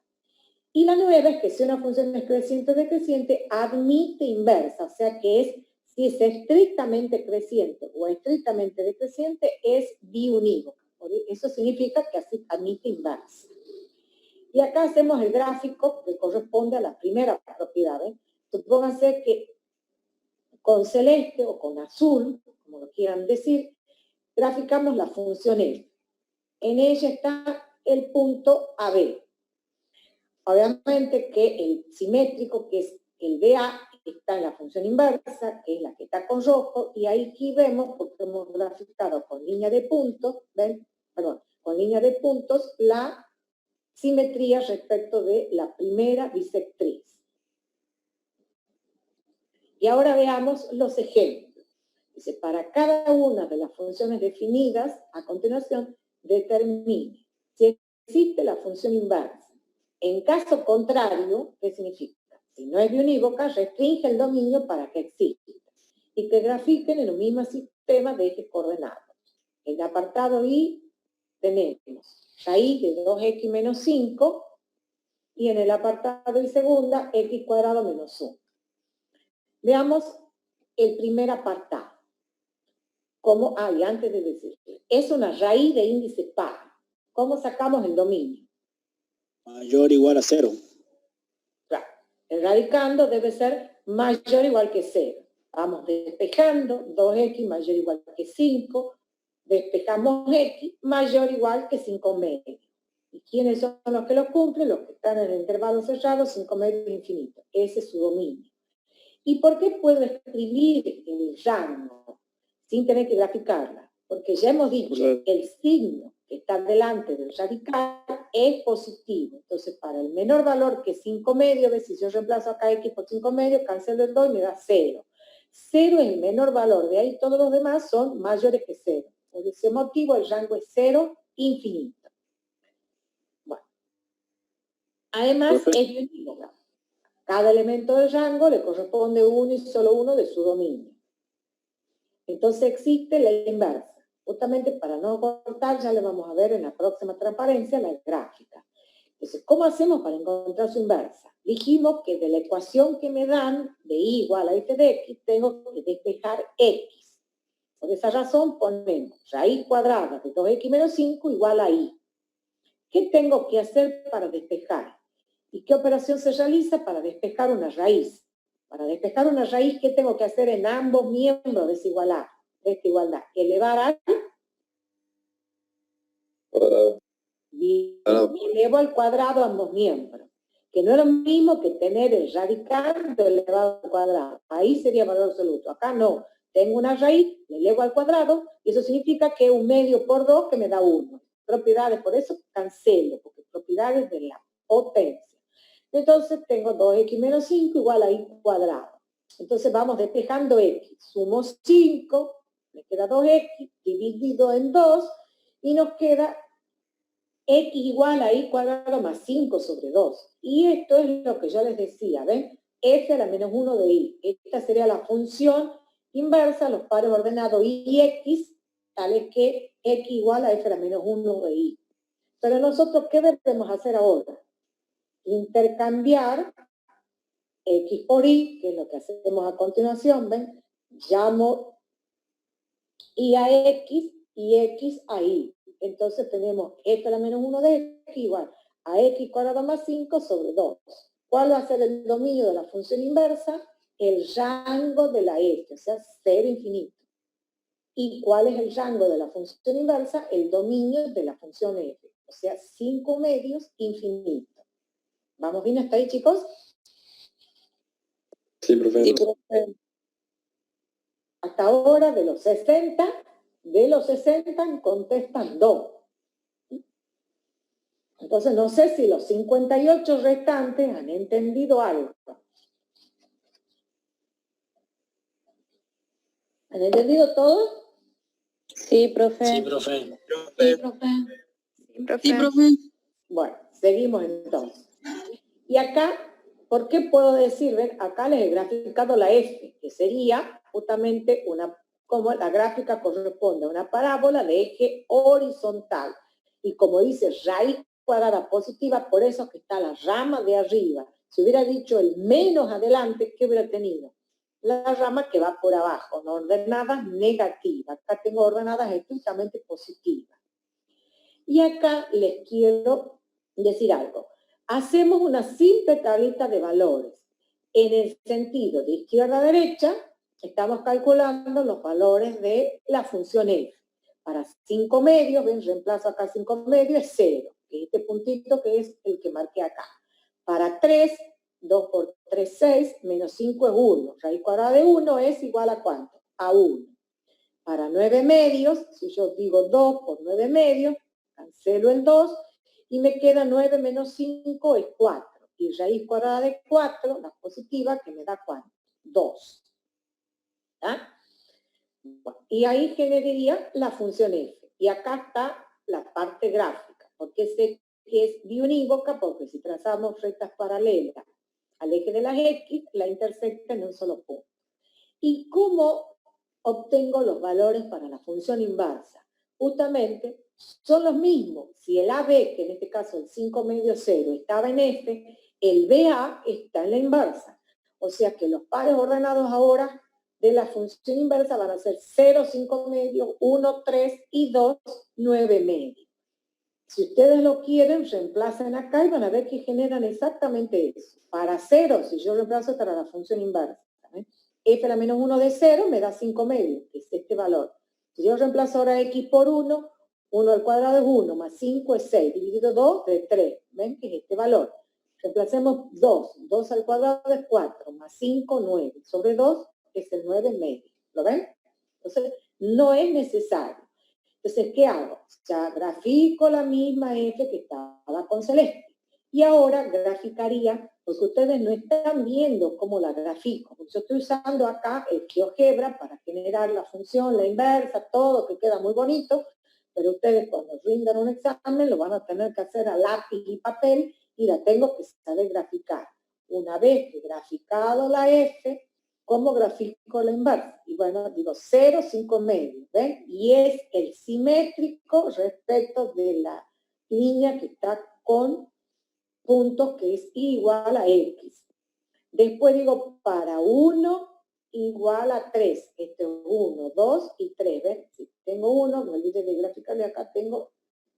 Speaker 1: Y la nueva es que si una función es creciente o decreciente, admite inversa, o sea que si es estrictamente creciente o estrictamente decreciente, es biunívoca. Eso significa que así admite inversa. Y acá hacemos el gráfico que corresponde a la primera propiedad. Supónganse que con celeste o con azul, como lo quieran decir, graficamos la función f. En ella está el punto AB. Obviamente que el simétrico, que es el DA, está en la función inversa, que es la que está con rojo, y ahí aquí vemos, porque hemos graficado con línea de puntos, ¿ven? Perdón, con línea de puntos, la simetría respecto de la primera bisectriz. Y ahora veamos los ejemplos. Dice, para cada una de las funciones definidas, a continuación, determine si existe la función inversa. En caso contrario, ¿qué significa? Si no es biunívoca, restringe el dominio para que exista y que grafiquen en un mismo sistema de ejes coordenados. En el apartado I tenemos raíz de 2x menos 5 y en el apartado I segunda, x cuadrado menos 1. Veamos el primer apartado. ¿Cómo? Y antes de decir, es una raíz de índice par. ¿Cómo sacamos el dominio?
Speaker 4: Mayor o igual a 0.
Speaker 1: Claro, el radicando debe ser mayor o igual que 0. Vamos despejando, 2x mayor o igual que 5, despejamos x mayor o igual que 5 medios. ¿Y quiénes son los que lo cumplen? Los que están en el intervalo cerrado, 5 medios infinito. Ese es su dominio. ¿Y por qué puedo escribir el rango sin tener que graficarla? Porque ya hemos dicho, el signo que está delante del radical es positivo. Entonces, para el menor valor que 5 medios, ¿ves? Si yo reemplazo acá x por 5 medios, cancelo el 2 y me da 0. 0 es el menor valor, de ahí todos los demás son mayores que 0. Por ese motivo, el rango es 0, infinito. Bueno. Además, es biunívoca. Cada elemento del rango le corresponde uno y solo uno de su dominio. Entonces existe la inversa. Justamente para no cortar, ya le vamos a ver en la próxima transparencia la gráfica. Entonces, ¿cómo hacemos para encontrar su inversa? Dijimos que de la ecuación que me dan, de y igual a f de x, tengo que despejar x. Por esa razón ponemos raíz cuadrada de 2x menos 5 igual a y. ¿Qué tengo que hacer para despejar? ¿Y qué operación se realiza para despejar una raíz? Para despejar una raíz, ¿qué tengo que hacer en ambos miembros de esta igualdad? Elevar al... Elevo al cuadrado a ambos miembros. Que no es lo mismo que tener el radical elevado al cuadrado. Ahí sería valor absoluto. Acá no. Tengo una raíz, le elevo al cuadrado, y eso significa que 1 medio por 2 que me da 1. Propiedades, por eso cancelo, porque propiedades de la potencia. Entonces tengo 2x menos 5 igual a y cuadrado. Entonces vamos despejando x. Sumo 5, me queda 2x dividido en 2 y nos queda x igual a y cuadrado más 5 sobre 2. Y esto es lo que yo les decía, ¿ven? F a la menos 1 de y. Esta sería la función inversa, los pares ordenados y y x, tales que x igual a f a la menos 1 de y. Pero nosotros, ¿qué debemos hacer ahora? Intercambiar x por y, que es lo que hacemos a continuación, ¿ven? Llamo y a x y x a y. Entonces tenemos f a la menos 1 de x igual a x cuadrado más 5 sobre 2. ¿Cuál va a ser el dominio de la función inversa? El rango de la f, o sea, 0 infinito. ¿Y cuál es el rango de la función inversa? El dominio de la función f, o sea, 5 medios infinito. ¿Vamos bien hasta ahí, chicos?
Speaker 5: Sí, profe.
Speaker 1: Sí, profe. Hasta ahora, de los 60 contestan 2. Entonces, no sé si los 58 restantes han entendido algo. ¿Han entendido todo?
Speaker 3: Sí, profe.
Speaker 6: Sí, profe.
Speaker 3: Sí, profe.
Speaker 2: Sí, profe.
Speaker 3: Sí, profe.
Speaker 1: Bueno, seguimos entonces. Y acá, ¿por qué puedo decir? ¿Ven? Acá les he graficado la F, que sería justamente como la gráfica corresponde a una parábola de eje horizontal. Y como dice raíz cuadrada positiva, por eso es que está la rama de arriba. Si hubiera dicho el menos adelante, ¿qué hubiera tenido? La rama que va por abajo, no ordenadas negativas. Acá tengo ordenadas estrictamente positivas. Y acá les quiero decir algo. hacemos una simple tablita de valores. En el sentido de izquierda a derecha, estamos calculando los valores de la función f. Para 5 medios, ven, reemplazo acá 5 medios, es 0. Este puntito que es el que marqué acá. Para 3, 2 por 3, 6, menos 5 es 1. Raíz cuadrada de 1 es igual a ¿cuánto? A 1. Para 9 medios, si yo digo 2 por 9 medios, cancelo el 2, y me queda 9 menos 5 es 4. Y raíz cuadrada de 4, la positiva, que me da ¿cuánto? 2. ¿Ah? Y ahí generaría la función f. Y acá está la parte gráfica. Porque sé que es biunívoca, porque si trazamos rectas paralelas al eje de las x, la intersecta en un solo punto. ¿Y cómo obtengo los valores para la función inversa? Justamente son los mismos. Si el AB, que en este caso el 5 medio 0, estaba en f, el BA está en la inversa. O sea que los pares ordenados ahora de la función inversa van a ser 0, 5 medios, 1, 3 y 2, 9 medios. Si ustedes lo quieren, reemplacen acá y van a ver que generan exactamente eso. Para 0, si yo reemplazo para la función inversa, ¿eh? F a la menos 1 de 0 me da 5 medios, que es este valor. Si yo reemplazo ahora x por 1, 1 al cuadrado es 1, más 5 es 6, dividido 2 de 3, ¿ven? Que es este valor. Reemplacemos 2, 2 al cuadrado es 4, más 5, 9, sobre 2 es el 9 medio, ¿lo ven? Entonces, no es necesario. Entonces, ¿qué hago? Ya grafico la misma f que estaba con Celeste. Y ahora graficaría, porque ustedes no están viendo cómo la grafico. Yo estoy usando acá el GeoGebra para generar la función, la inversa, todo que queda muy bonito, pero ustedes cuando rindan un examen lo van a tener que hacer a lápiz y papel y la tengo que saber graficar. Una vez que graficado la f, ¿cómo grafico la inversa? Y bueno, digo 0, 5 medios, ¿ven? Y es el simétrico respecto de la línea que está con puntos que es igual a x. Después digo para 1 igual a 3. Esto es 1, 2 y 3, ¿ven? Si tengo 1, me olvidé de graficarle acá, tengo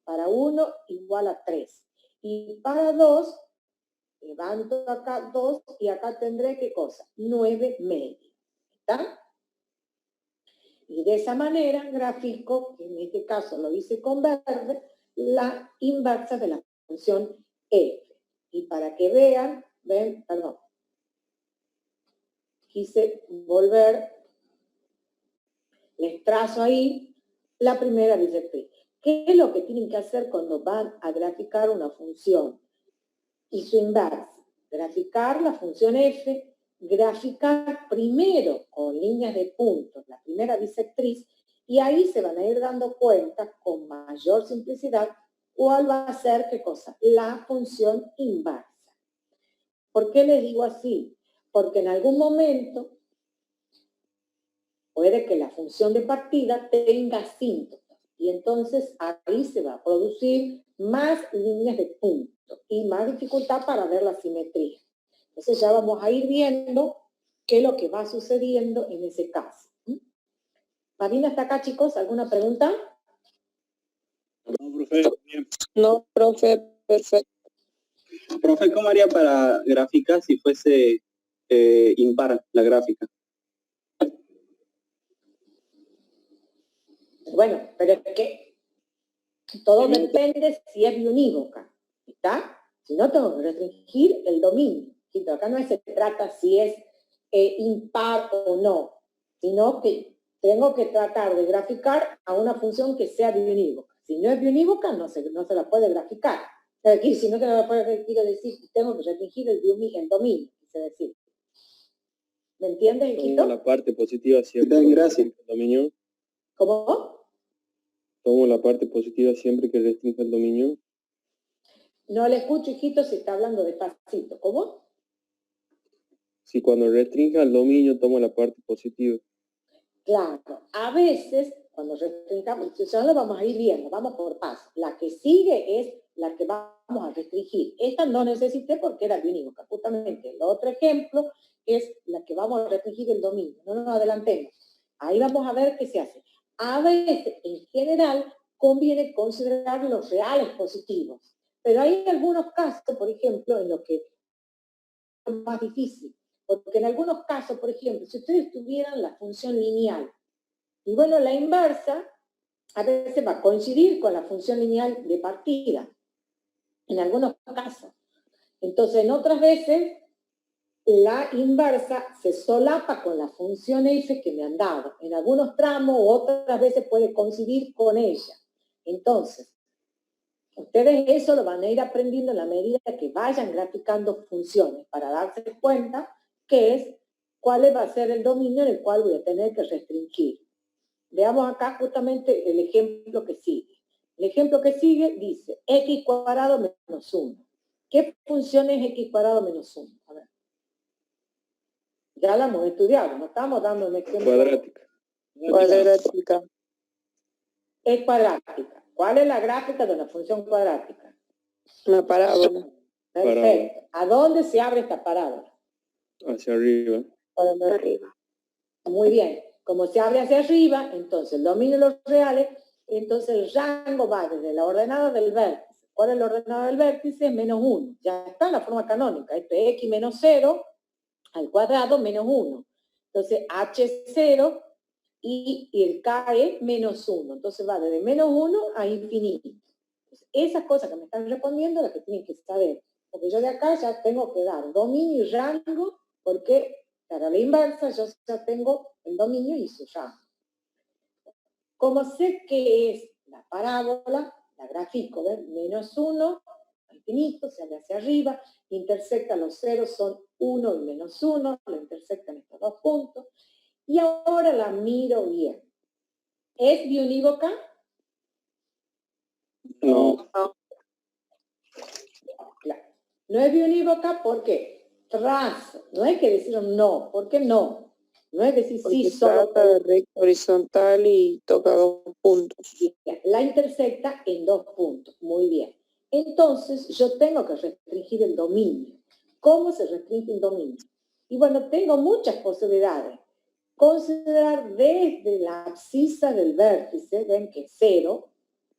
Speaker 1: para 1 igual a 3. Y para 2, levanto acá 2 y acá tendré, ¿qué cosa? 9 medios. ¿Está? Y de esa manera grafico, que en este caso lo hice con verde, la inversa de la función f. Y para que vean, ven, perdón, quise volver, les trazo ahí la primera directriz. ¿Qué es lo que tienen que hacer cuando van a graficar una función y su inversa? Graficar la función f, graficar primero con líneas de puntos la primera bisectriz, y ahí se van a ir dando cuenta con mayor simplicidad cuál va a ser, ¿qué cosa? La función inversa. ¿Por qué les digo así? Porque en algún momento puede que la función de partida tenga síntomas, y entonces ahí se va a producir más líneas de puntos y más dificultad para ver la simetría. Entonces ya vamos a ir viendo qué es lo que va sucediendo en ese caso. Marina, ¿está acá, chicos? ¿Alguna pregunta?
Speaker 4: No, profe, bien.
Speaker 6: No, profe, perfecto.
Speaker 7: Profe, ¿cómo haría para gráfica si fuese impar la gráfica?
Speaker 1: Bueno, pero es que todo depende si es biunívoca, ¿está? Si no, tengo que restringir el dominio. Acá no se trata si es impar o no, sino que tengo que tratar de graficar a una función que sea biunívoca. Si no es biunívoca, no se la puede graficar. Aquí, si no se la puede, quiero decir, tengo que restringir el dominio, quise decir. ¿Me entiendes, hijito?
Speaker 5: Tomo la parte positiva siempre.
Speaker 7: Gracias.
Speaker 5: El dominio.
Speaker 1: ¿Cómo?
Speaker 5: Tomo la parte positiva siempre que restrinja el dominio.
Speaker 1: No le escucho, hijito, si está hablando despacito. ¿Cómo?
Speaker 5: Si cuando restrinja el dominio tomo la parte positiva.
Speaker 1: Claro, a veces, cuando restringamos, ya lo vamos a ir viendo, vamos por paso. La que sigue es la que vamos a restringir. Esta no necesité porque era biunívoca. Justamente el otro ejemplo es la que vamos a restringir el dominio. No nos adelantemos. Ahí vamos a ver qué se hace. A veces, en general, conviene considerar los reales positivos. Pero hay algunos casos, por ejemplo, en los que es más difícil. Porque en algunos casos, por ejemplo, si ustedes tuvieran la función lineal, y bueno, la inversa a veces va a coincidir con la función lineal de partida, en algunos casos. Entonces, en otras veces, la inversa se solapa con la función f que me han dado. En algunos tramos u otras veces puede coincidir con ella. Entonces, ustedes eso lo van a ir aprendiendo en la medida que vayan graficando funciones para darse cuenta que es cuál va a ser el dominio en el cual voy a tener que restringir. Veamos acá justamente el ejemplo que sigue. El ejemplo que sigue dice x cuadrado menos 1. ¿Qué función es x cuadrado menos 1? A ver. Ya la hemos estudiado, no estamos dando un ejemplo.
Speaker 5: Cuadrática.
Speaker 6: Cuadrática.
Speaker 1: Es cuadrática. ¿Cuál es la gráfica de una función cuadrática?
Speaker 6: Una parábola.
Speaker 1: Perfecto. ¿A dónde se abre esta parábola?
Speaker 5: Hacia arriba.
Speaker 6: Para arriba.
Speaker 1: Muy bien. Como se abre hacia arriba, entonces el dominio de los reales, entonces el rango va desde la ordenada del vértice. ¿Cuál es la ordenada del vértice? Menos 1. Ya está en la forma canónica. Esto es x menos 0 al cuadrado menos 1. Entonces h es 0 y el k es menos 1. Entonces va desde menos 1 a infinito. Entonces, esas cosas que me están respondiendo las que tienen que saber. Porque yo de acá ya tengo que dar dominio y rango, porque para la inversa yo ya tengo el dominio y su rango. Como sé que es la parábola, la grafico, ¿ven? Menos 1, infinito, se abre hacia arriba, intersecta los ceros, son 1 y menos 1, lo intersectan estos dos puntos. Y ahora la miro bien. ¿Es biunívoca?
Speaker 5: No.
Speaker 1: Claro. No es biunívoca, ¿por qué? Trazo. No hay que decir no. ¿Por qué no? No es decir
Speaker 6: Porque
Speaker 1: sí solo.
Speaker 6: trata de recta horizontal y toca 2 puntos.
Speaker 1: La intersecta en 2 puntos. Muy bien. Entonces, yo tengo que restringir el dominio. ¿Cómo se restringe el dominio? Y bueno, tengo muchas posibilidades. Considerar desde la abscisa del vértice, ven que es 0,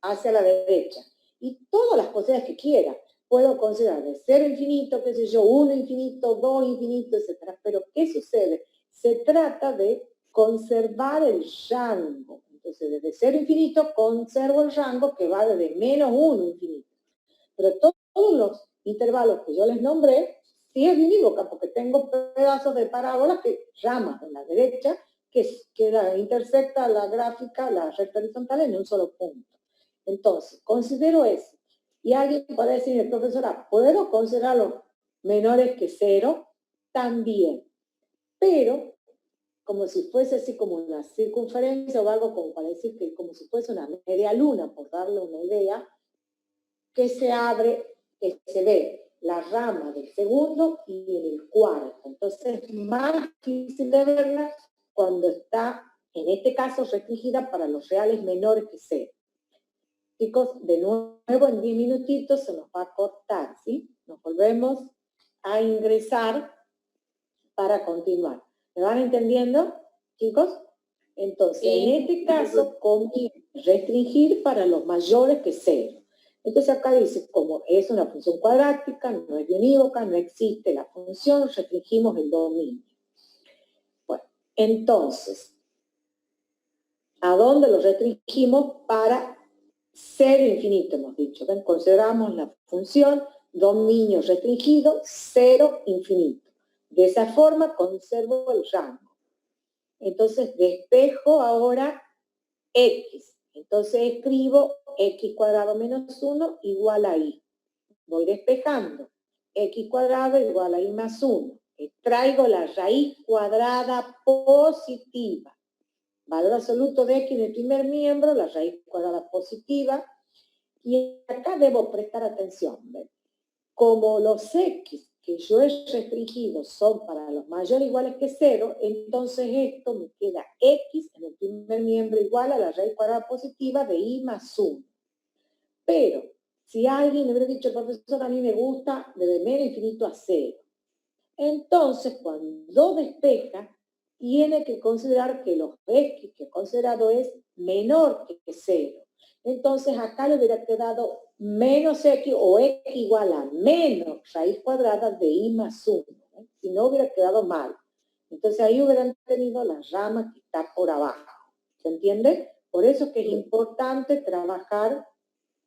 Speaker 1: hacia la derecha. Y todas las posibilidades que quiera. Puedo considerar de 0 infinito, qué sé yo, 1 infinito, 2 infinito, etc. Pero, ¿qué sucede? Se trata de conservar el rango. Entonces, desde 0 infinito, conservo el rango que va desde menos 1 infinito. Pero todos los intervalos que yo les nombré, sí es biunívoca, porque tengo pedazos de parábolas que ramas en la derecha, que la intersecta la gráfica, la recta horizontal en un solo punto. Entonces, considero eso. Y alguien puede decir, profesora, ¿puedo considerarlos menores que 0? También. Pero, como si fuese así como una circunferencia o algo como para decir que como si fuese una media luna, por darle una idea, que se abre, que se ve la rama del segundo y el cuarto. Entonces es más difícil de verla cuando está, en este caso, restringida para los reales menores que 0. Chicos, de nuevo en 10 minutitos se nos va a cortar, ¿sí? Nos volvemos a ingresar para continuar. ¿Me van entendiendo, chicos? Entonces, en este caso, conviene restringir para los mayores que 0. Entonces acá dice, como es una función cuadrática, no es biunívoca, no existe la función, restringimos el dominio. Bueno, entonces, ¿a dónde lo restringimos? Para 0 infinito, hemos dicho. ¿Ven? Consideramos la función dominio restringido, 0 infinito. De esa forma conservo el rango. Entonces despejo ahora x. Entonces escribo x cuadrado menos 1 igual a y. Voy despejando. X cuadrado igual a y más 1. Extraigo la raíz cuadrada positiva. Valor absoluto de x en el primer miembro, la raíz cuadrada positiva. Y acá debo prestar atención. ¿Ven? Como los x que yo he restringido son para los mayores iguales que 0, entonces esto me queda x en el primer miembro igual a la raíz cuadrada positiva de y más 1. Pero, si alguien me hubiera dicho, profesor, a mí me gusta desde menos infinito a 0. Entonces, cuando despeja, tiene que considerar que los x que he considerado es menor que 0. Entonces, acá le hubiera quedado menos x o x igual a menos raíz cuadrada de i más 1. ¿Eh? Si no hubiera quedado mal. Entonces ahí hubieran tenido la rama que está por abajo. ¿Se entiende? Por eso es que es importante trabajar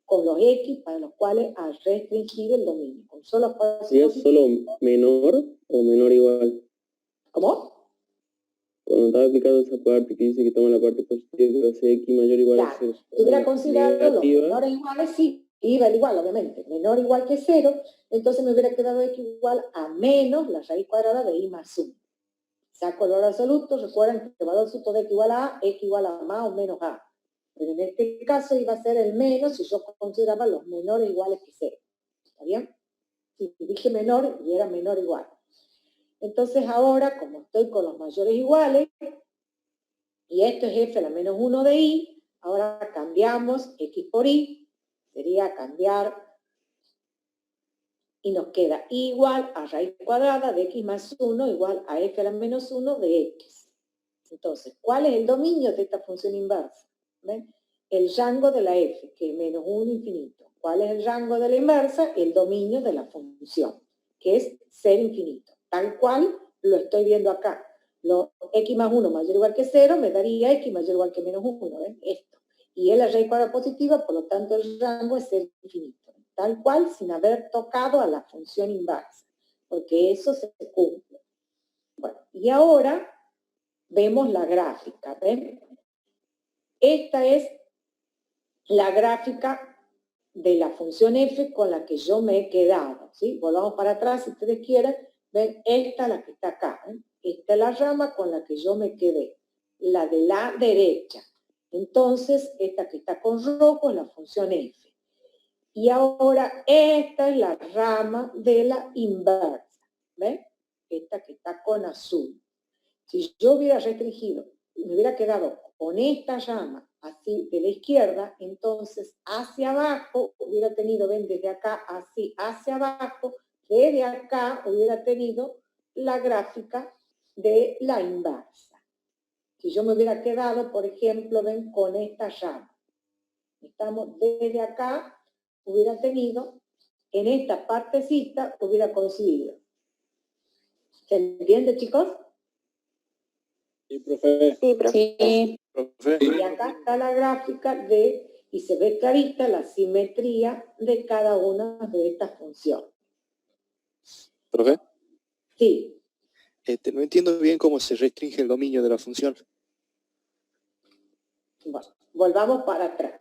Speaker 1: con los x para los cuales has restringido el dominio. Con solo espacios
Speaker 5: ¿Sería
Speaker 1: positivos.
Speaker 5: solo menor o menor igual?
Speaker 1: ¿Cómo?
Speaker 5: Cuando estaba aplicando esa parte que dice que toma la parte positiva que va a ser x mayor o igual a 0.
Speaker 1: Si hubiera considerado los menores iguales, sí, iba al igual, obviamente. Menor igual que 0, entonces me hubiera quedado x igual a menos la raíz cuadrada de i más 1. Saco el valor absoluto, recuerden que el valor absoluto de x igual a a, x igual a más o menos a. Pero en este caso iba a ser el menos si yo consideraba los menores iguales que 0. ¿Está bien? Si dije menor y era menor igual. Entonces ahora, como estoy con los mayores iguales, y esto es f a la menos 1 de i, ahora cambiamos x por y, sería cambiar, y nos queda i igual a raíz cuadrada de x más 1 igual a f a la menos 1 de x. Entonces, ¿cuál es el dominio de esta función inversa? ¿Ven? El rango de la f, que es menos 1 infinito. ¿Cuál es el rango de la inversa? El dominio de la función, que es ser infinito. Tal cual lo estoy viendo acá. Lo x más 1 mayor o igual que 0 me daría x mayor o igual que menos 1. ¿Ven? Esto. Y es la raíz cuadrada positiva, por lo tanto el rango es ser infinito. Tal cual sin haber tocado a la función inversa. Porque eso se cumple. Bueno, y ahora vemos la gráfica. ¿Ven? Esta es la gráfica de la función f con la que yo me he quedado. ¿Sí? Volvamos para atrás si ustedes quieren. ¿Ven? Esta es la que está acá. ¿Eh? Esta es la rama con la que yo me quedé. La de la derecha. Entonces, esta que está con rojo es la función f. Y ahora esta es la rama de la inversa. ¿Ven? Esta que está con azul. Si yo hubiera restringido, me hubiera quedado con esta rama así de la izquierda, entonces hacia abajo hubiera tenido, ven, desde acá así hacia abajo, desde acá hubiera tenido la gráfica de la inversa. Si yo me hubiera quedado, por ejemplo, ven, con esta rama. Estamos desde acá, hubiera tenido, en esta partecita, hubiera coincidido. ¿Se entiende, chicos?
Speaker 4: Sí, profe.
Speaker 6: Sí, profe.
Speaker 3: Sí,
Speaker 4: Profe.
Speaker 1: Y acá está la gráfica y se ve clarita la simetría de cada una de estas funciones.
Speaker 8: Profe,
Speaker 1: Sí,
Speaker 8: no entiendo bien cómo se restringe el dominio de la función.
Speaker 1: bueno, volvamos para atrás.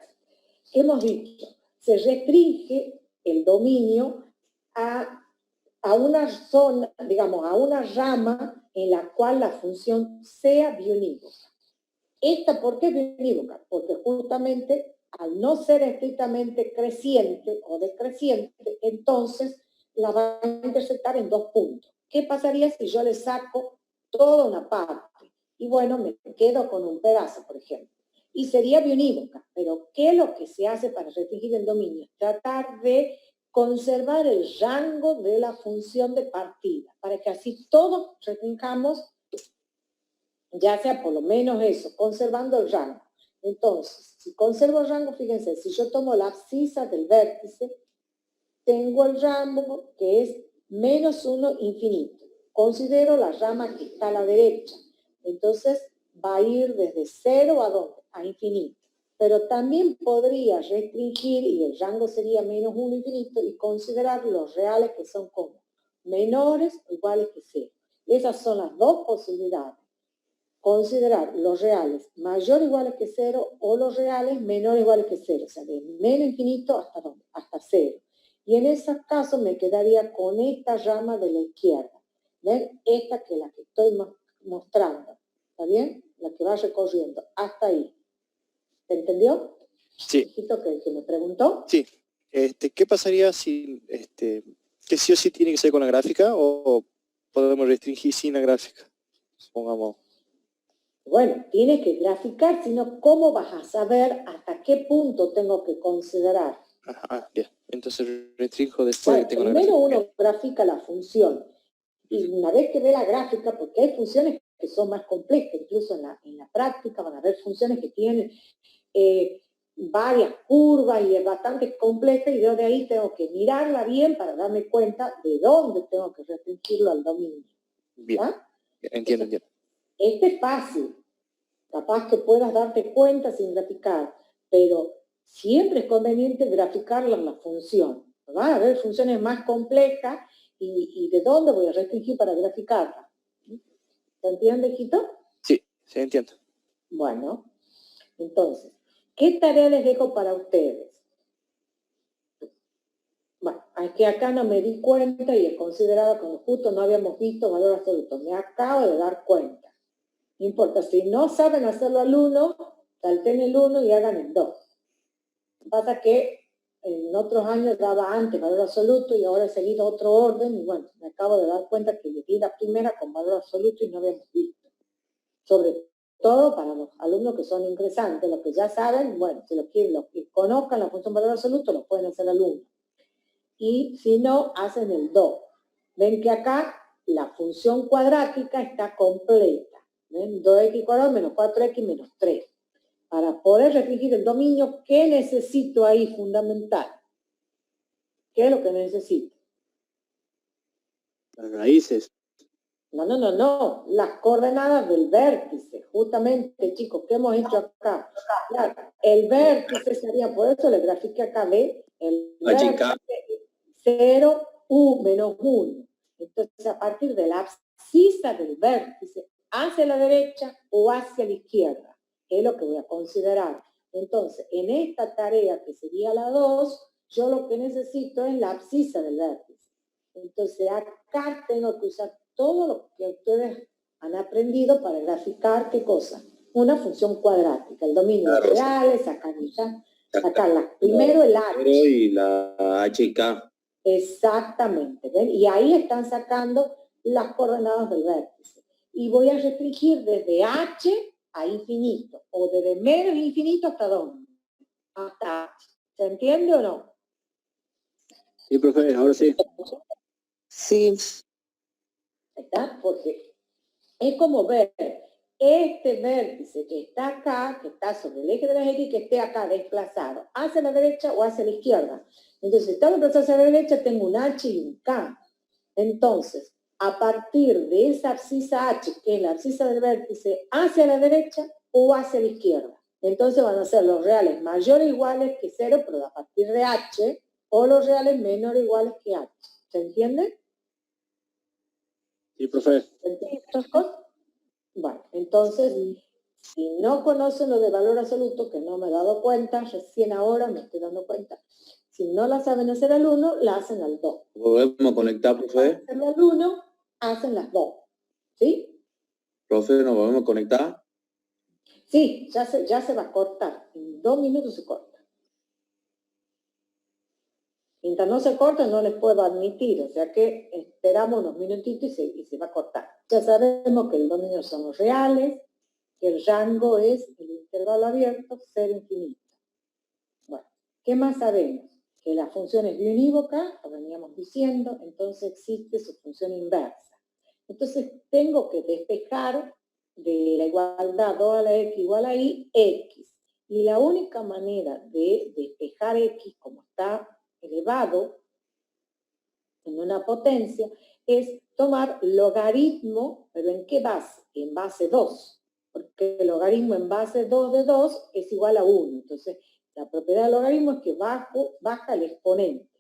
Speaker 1: Hemos dicho, se restringe el dominio a una zona, digamos, a una rama en la cual la función sea biunívoca. ¿Esta por qué es biunívoca? Porque justamente al no ser estrictamente creciente o decreciente, entonces la va a intersectar en dos puntos. ¿Qué pasaría si yo le saco toda una parte? Y bueno, me quedo con un pedazo, por ejemplo. Y sería biunívoca, pero ¿qué es lo que se hace para restringir el dominio? Tratar de conservar el rango de la función de partida, para que así todos restringamos, ya sea por lo menos eso, conservando el rango. Entonces, si conservo el rango, fíjense, si yo tomo la abscisa del vértice, tengo el rango que es menos 1 infinito. Considero la rama que está a la derecha. Entonces, va a ir desde 0 a ¿dónde? A infinito. Pero también podría restringir, y el rango sería menos 1 infinito, y considerar los reales que son como menores o iguales que 0. Esas son las dos posibilidades. Considerar los reales mayor o iguales que 0 o los reales menor o iguales que 0. O sea, de menos infinito hasta ¿dónde? Hasta 0. Y en ese caso me quedaría con esta rama de la izquierda. ¿Ven? Esta que es la que estoy mostrando. ¿Está bien? La que va recorriendo. Hasta ahí. ¿Se entendió?
Speaker 8: Sí.
Speaker 1: Que me preguntó.
Speaker 8: Sí. ¿Qué pasaría si que sí o sí tiene que ser con la gráfica o podemos restringir sin la gráfica? Supongamos.
Speaker 1: Bueno, tienes que graficar, sino ¿cómo vas a saber hasta qué punto tengo que considerar?
Speaker 8: Ajá, bien. Entonces restringo después de que tengo la
Speaker 1: Primero
Speaker 8: gráfica.
Speaker 1: uno grafica la función. Y una vez que ve la gráfica, porque hay funciones que son más complejas, incluso en la práctica van a haber funciones que tienen varias curvas y es bastante compleja y yo de ahí tengo que mirarla bien para darme cuenta de dónde tengo que restringirlo al dominio.
Speaker 8: Bien,
Speaker 1: ¿Ah?
Speaker 8: entiendo.
Speaker 1: Este es fácil, capaz que puedas darte cuenta sin graficar, pero siempre es conveniente graficarla en la función. Van a haber funciones más complejas y de dónde voy a restringir para graficarla. ¿Se entiende, hijito?
Speaker 8: Sí, entiendo.
Speaker 1: Bueno, entonces, ¿qué tarea les dejo para ustedes? Bueno, es que acá no me di cuenta y es considerado como justo no habíamos visto valor absoluto. Me acabo de dar cuenta. No importa, si no saben hacerlo al 1, salten el 1 y hagan el 2. Pasa que en otros años daba antes valor absoluto y ahora he seguido otro orden y bueno, me acabo de dar cuenta que le di la primera con valor absoluto y no habíamos visto. Sobre todo para los alumnos que son ingresantes, los que ya saben, bueno, si los que conozcan la función valor absoluto, los pueden hacer al 1. Y si no, hacen el 2. Ven que acá la función cuadrática está completa. ¿Ven? 2x cuadrado menos 4x menos 3. Para poder restringir el dominio, ¿qué necesito ahí fundamental? ¿Qué es lo que necesito?
Speaker 4: Las raíces.
Speaker 1: No. Las coordenadas del vértice. Justamente, chicos, ¿qué hemos hecho acá? Claro, el vértice sería, por eso le grafiqué acá, ¿ve? El vértice 0, u menos 1. Entonces, a partir de la abscisa del vértice, hacia la derecha o hacia la izquierda, es lo que voy a considerar. Entonces, en esta tarea que sería la 2, yo lo que necesito es la abscisa del vértice. Entonces, acá tengo que usar todo lo que ustedes han aprendido para graficar, ¿qué cosa? Una función cuadrática, el dominio de reales, sacarla. Primero el h.
Speaker 7: Y la h y k.
Speaker 1: Exactamente, ¿ven? Y ahí están sacando las coordenadas del vértice. Y voy a restringir desde h a infinito, o desde menos infinito hasta dónde. Hasta h. ¿Se entiende o no?
Speaker 4: Sí, profe, ahora sí.
Speaker 6: Sí,
Speaker 1: ¿Está? Porque es como ver este vértice que está acá, que está sobre el eje de las X, que esté acá desplazado, hacia la derecha o hacia la izquierda. Entonces, si está desplazado hacia la derecha, tengo un H y un K. Entonces, a partir de esa abscisa H, que es la abscisa del vértice, hacia la derecha o hacia la izquierda. Entonces van a ser los reales mayores o iguales que 0, pero a partir de H, o los reales menores o iguales que H. ¿Se entiende?
Speaker 4: Sí, profe.
Speaker 1: ¿Se entiende estas cosas? Bueno, entonces, si no conocen lo de valor absoluto, que no me he dado cuenta, recién ahora me estoy dando cuenta, si no la saben hacer al 1, la hacen al 2.
Speaker 7: ¿Volvemos a conectar, profe?
Speaker 1: Hacerlo al 1, hacen las 2. ¿Sí?
Speaker 7: Profe, ¿nos volvemos a conectar?
Speaker 1: Sí, ya se va a cortar. En 2 minutos se corta. Mientras no se corta, no les puedo admitir. O sea que esperamos unos minutitos y se va a cortar. Ya sabemos que el dominio son los reales, que el rango es el intervalo abierto, 0 infinito. Bueno, ¿qué más sabemos? Que la función es biunívoca, lo veníamos diciendo, entonces existe su función inversa. Entonces tengo que despejar de la igualdad 2 a la x igual a y, x. Y la única manera de despejar x como está elevado en una potencia es tomar logaritmo, pero ¿en qué base? En base 2. Porque el logaritmo en base 2 de 2 es igual a 1. Entonces, la propiedad del logaritmo es que baja el exponente.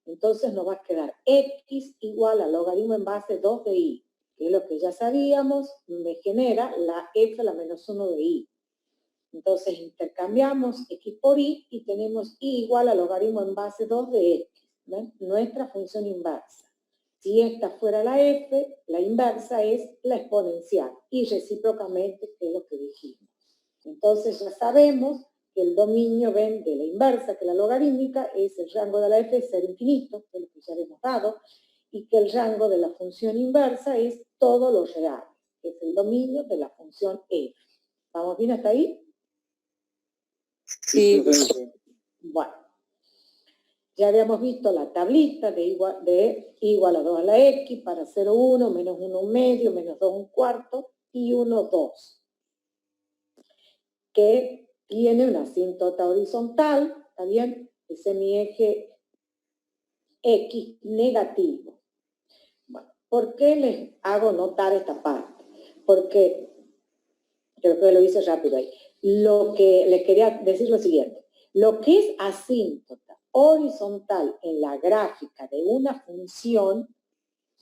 Speaker 1: Entonces nos va a quedar x igual al logaritmo en base 2 de y, que es lo que ya sabíamos, me genera la f a la menos 1 de y. Entonces intercambiamos x por y y tenemos y igual al logaritmo en base 2 de x. ¿Ven? Nuestra función inversa. Si esta fuera la f, la inversa es la exponencial y recíprocamente, que es lo que dijimos. Entonces ya sabemos que el dominio, ven, de la inversa, que la logarítmica, es el rango de la f es 0 infinito, que es lo que ya hemos dado, y que el rango de la función inversa es todos los reales, que es el dominio de la función f. ¿Vamos bien hasta ahí?
Speaker 6: sí,
Speaker 1: Bueno. Ya habíamos visto la tablita de igual a 2 a la x para 0, 1, menos 1, un medio, menos 2, un cuarto y 1, 2. Que tiene una asíntota horizontal, ¿está bien? El semieje X negativo. Bueno, ¿por qué les hago notar esta parte? Porque, creo que lo hice rápido ahí. Lo que les quería decir lo siguiente. Lo que es asíntota horizontal en la gráfica de una función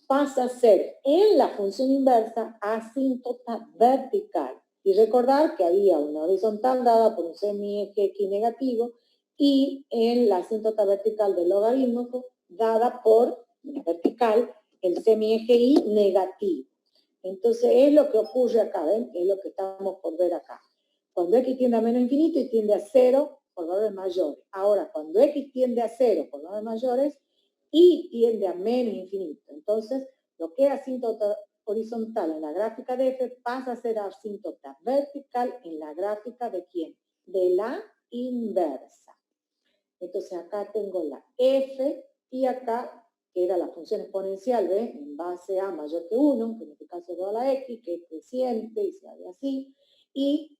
Speaker 1: pasa a ser en la función inversa asíntota vertical. Y recordar que había una horizontal dada por un semieje X negativo y en la asíntota vertical del logaritmo dada por una vertical el semieje Y negativo. Entonces es lo que ocurre acá, ¿ven? Es lo que estamos por ver acá. Cuando X tiende a menos infinito y tiende a 0 por valores mayores. Ahora, cuando X tiende a 0 por valores mayores, Y tiende a menos infinito. Entonces, lo que es asíntota horizontal en la gráfica de F pasa a ser asíntota vertical en la gráfica de ¿quién? De la inversa. Entonces, acá tengo la F y acá queda la función exponencial, ¿ves? En base a mayor que 1, que en este caso es 2 a la X, que es creciente y se hace así. Y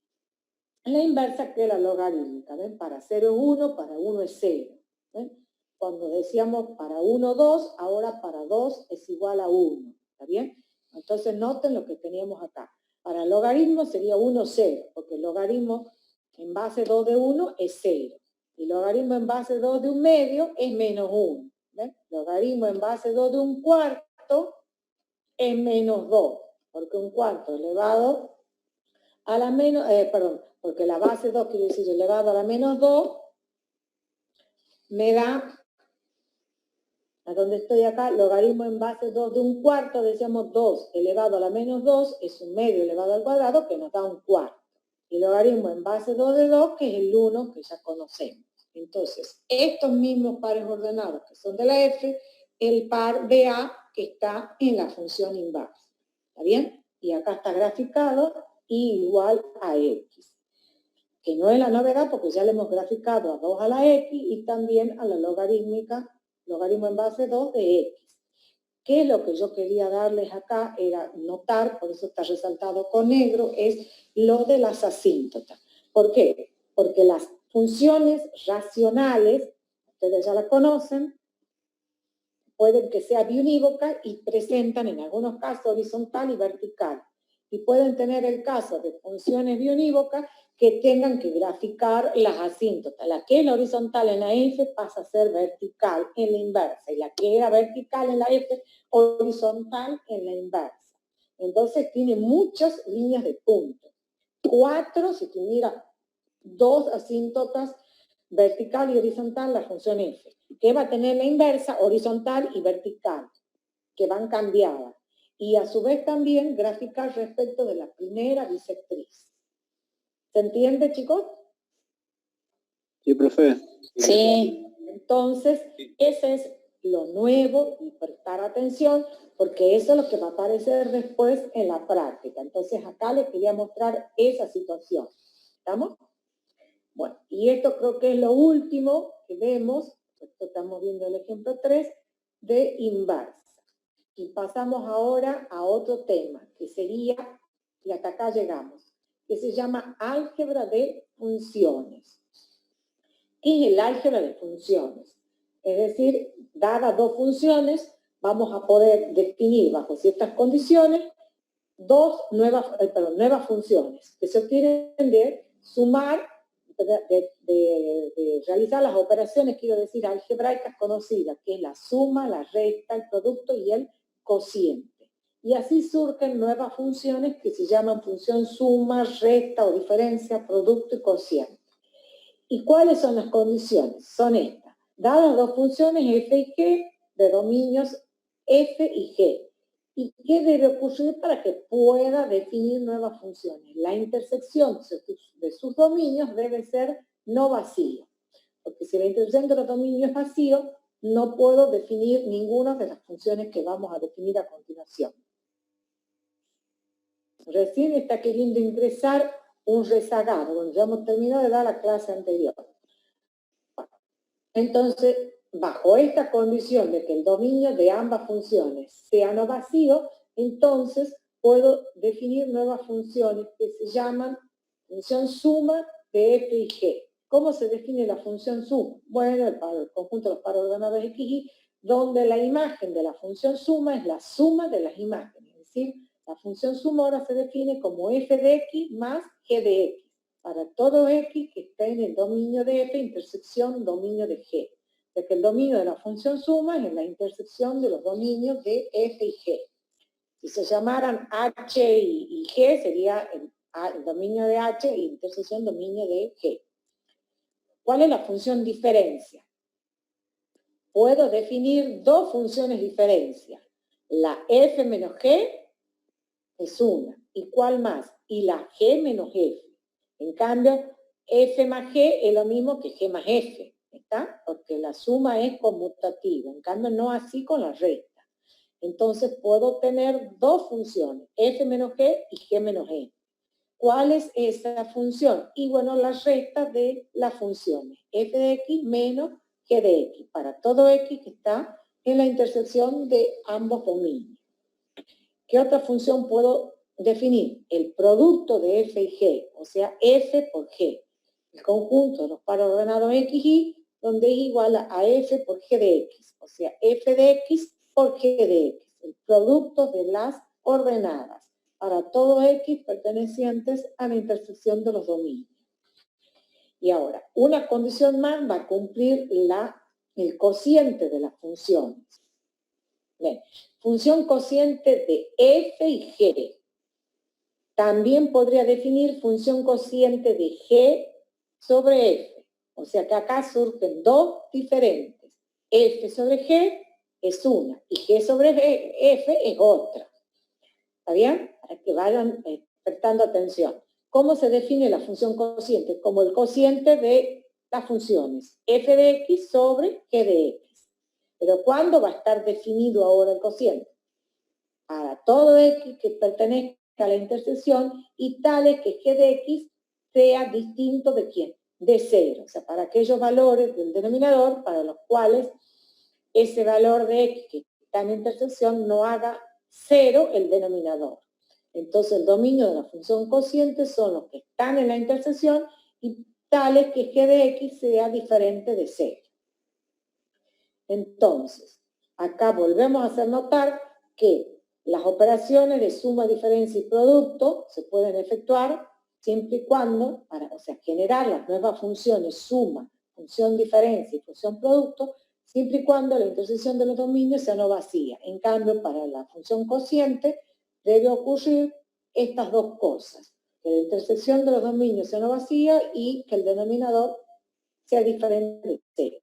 Speaker 1: la inversa que es la logarítmica, ¿ven? Para 0 es 1, para 1 es 0. ¿Ven? Cuando decíamos para 1, 2, ahora para 2 es igual a 1. ¿Está bien? Entonces noten lo que teníamos acá. Para el logaritmo sería 1, 0, porque el logaritmo en base 2 de 1 es 0. Y el logaritmo en base 2 de un medio es menos 1. ¿Ven? Logaritmo en base 2 de un cuarto es menos 2, porque un cuarto elevado a la menos, porque la base 2 quiere decir elevado a la menos 2, me da, a donde estoy acá, logaritmo en base 2 de un cuarto, decíamos 2 elevado a la menos 2, es un medio elevado al cuadrado, que nos da un cuarto. Y logaritmo en base 2 de 2, que es el 1 que ya conocemos. Entonces, estos mismos pares ordenados que son de la F, el par de A que está en la función inversa. ¿Está bien? Y acá está graficado y igual a X. Que no es la novedad porque ya le hemos graficado a 2 a la X y también a la logarítmica, logaritmo en base 2 de X. ¿Qué es lo que yo quería darles acá? Era notar, por eso está resaltado con negro, es lo de las asíntotas. ¿Por qué? Porque las funciones racionales, ustedes ya las conocen, pueden que sea biunívoca y presentan en algunos casos horizontal y vertical. Y pueden tener el caso de funciones biunívocas que tengan que graficar las asíntotas. La que es la horizontal en la F pasa a ser vertical en la inversa. Y la que era vertical en la F, horizontal en la inversa. Entonces tiene muchas líneas de punto. 4, si tuviera 2 asíntotas vertical y horizontal, la función F. Que va a tener la inversa, horizontal y vertical, que van cambiadas. Y a su vez también graficar respecto de la primera bisectriz. ¿Se entiende, chicos?
Speaker 4: Sí, profe.
Speaker 3: Sí.
Speaker 1: Entonces, ese es lo nuevo y prestar atención, porque eso es lo que va a aparecer después en la práctica. Entonces, acá les quería mostrar esa situación. ¿Estamos? Bueno, y esto creo que es lo último que vemos, esto estamos viendo el ejemplo 3, de inversa. Y pasamos ahora a otro tema, que sería, y hasta acá llegamos, que se llama álgebra de funciones. ¿Qué es el álgebra de funciones? Es decir, dadas dos funciones, vamos a poder definir bajo ciertas condiciones dos nuevas funciones, que se obtienen de sumar, de realizar las operaciones, quiero decir, algebraicas conocidas, que es la suma, la resta, el producto y el cociente. Y así surgen nuevas funciones que se llaman función suma, resta o diferencia, producto y cociente. ¿Y cuáles son las condiciones? Son estas. Dadas dos funciones f y g de dominios f y g. ¿Y qué debe ocurrir para que pueda definir nuevas funciones? La intersección de sus dominios debe ser no vacía. Porque si la intersección de los dominios es vacío, no puedo definir ninguna de las funciones que vamos a definir a continuación. Recién está queriendo ingresar un rezagado, donde ya hemos terminado de dar la clase anterior. Entonces, bajo esta condición de que el dominio de ambas funciones sea no vacío, entonces puedo definir nuevas funciones que se llaman función suma de f y g. ¿Cómo se define la función suma? Bueno, el conjunto de los pares ordenados x y y, donde la imagen de la función suma es la suma de las imágenes. Es decir, la función suma ahora se define como f de x más g de x, para todo x que está en el dominio de f, intersección dominio de g. De que el dominio de la función suma es la intersección de los dominios de f y g. Si se llamaran h y g, sería el dominio de h y intersección dominio de g. ¿Cuál es la función diferencia? Puedo definir dos funciones diferencia. La f menos g es una. ¿Y cuál más? Y la g menos f. En cambio, f más g es lo mismo que g más f. ¿Está? Porque la suma es conmutativa. En cambio, no así con la resta. Entonces, puedo tener dos funciones, f menos g y g menos f. ¿Cuál es esa función? Y bueno, la resta de las funciones, f de x menos g de x, para todo x que está en la intersección de ambos dominios. ¿Qué otra función puedo definir? El producto de f y g, o sea, f por g. El conjunto de los pares ordenados x y y, donde es igual a f por g de x, o sea, f de x por g de x, el producto de las ordenadas para todo x pertenecientes a la intersección de los dominios. Y ahora, una condición más va a cumplir el cociente de las funciones. Bien, función cociente de f y g. También podría definir función cociente de g sobre f. O sea que acá surgen dos diferentes. F sobre g es una y g sobre f es otra. ¿Está bien? Para que vayan prestando atención. ¿Cómo se define la función cociente? Como el cociente de las funciones f de x sobre g de x. Pero ¿cuándo va a estar definido ahora el cociente? Para todo x que pertenezca a la intersección y tales que g de x sea distinto de ¿quién? De 0. O sea, para aquellos valores del denominador para los cuales ese valor de x que está en la intersección no haga 0 el denominador. Entonces el dominio de la función cociente son los que están en la intersección y tales que g de x sea diferente de 0. Entonces, acá volvemos a hacer notar que las operaciones de suma, diferencia y producto se pueden efectuar siempre y cuando, o sea, generar las nuevas funciones suma, función diferencia y función producto, siempre y cuando la intersección de los dominios sea no vacía. En cambio, para la función cociente debe ocurrir estas dos cosas, que la intersección de los dominios sea no vacía y que el denominador sea diferente de 0.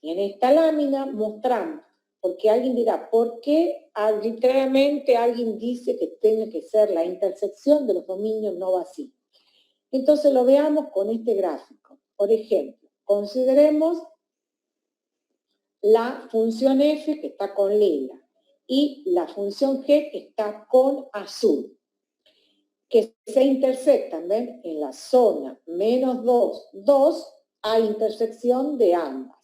Speaker 1: Y en esta lámina mostramos, porque alguien dirá, ¿por qué arbitrariamente alguien dice que tiene que ser la intersección de los dominios no vacíos? Entonces lo veamos con este gráfico. Por ejemplo, consideremos la función f que está con lila y la función g que está con azul, que se intersectan, ¿ven? En la zona menos 2, 2, hay intersección de ambas.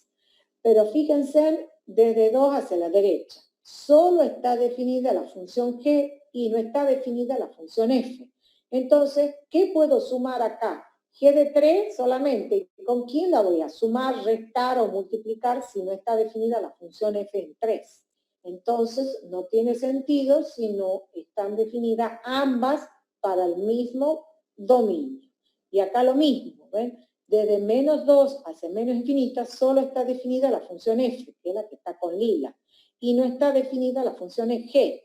Speaker 1: Pero fíjense, desde 2 hacia la derecha, solo está definida la función g y no está definida la función f. Entonces, ¿qué puedo sumar acá? G de 3 solamente. ¿Con quién la voy a sumar, restar o multiplicar si no está definida la función f en 3? Entonces, no tiene sentido si no están definidas ambas para el mismo dominio. Y acá lo mismo, ¿ven? Desde menos 2 hacia menos infinita solo está definida la función f, que es la que está con lila, y no está definida la función g.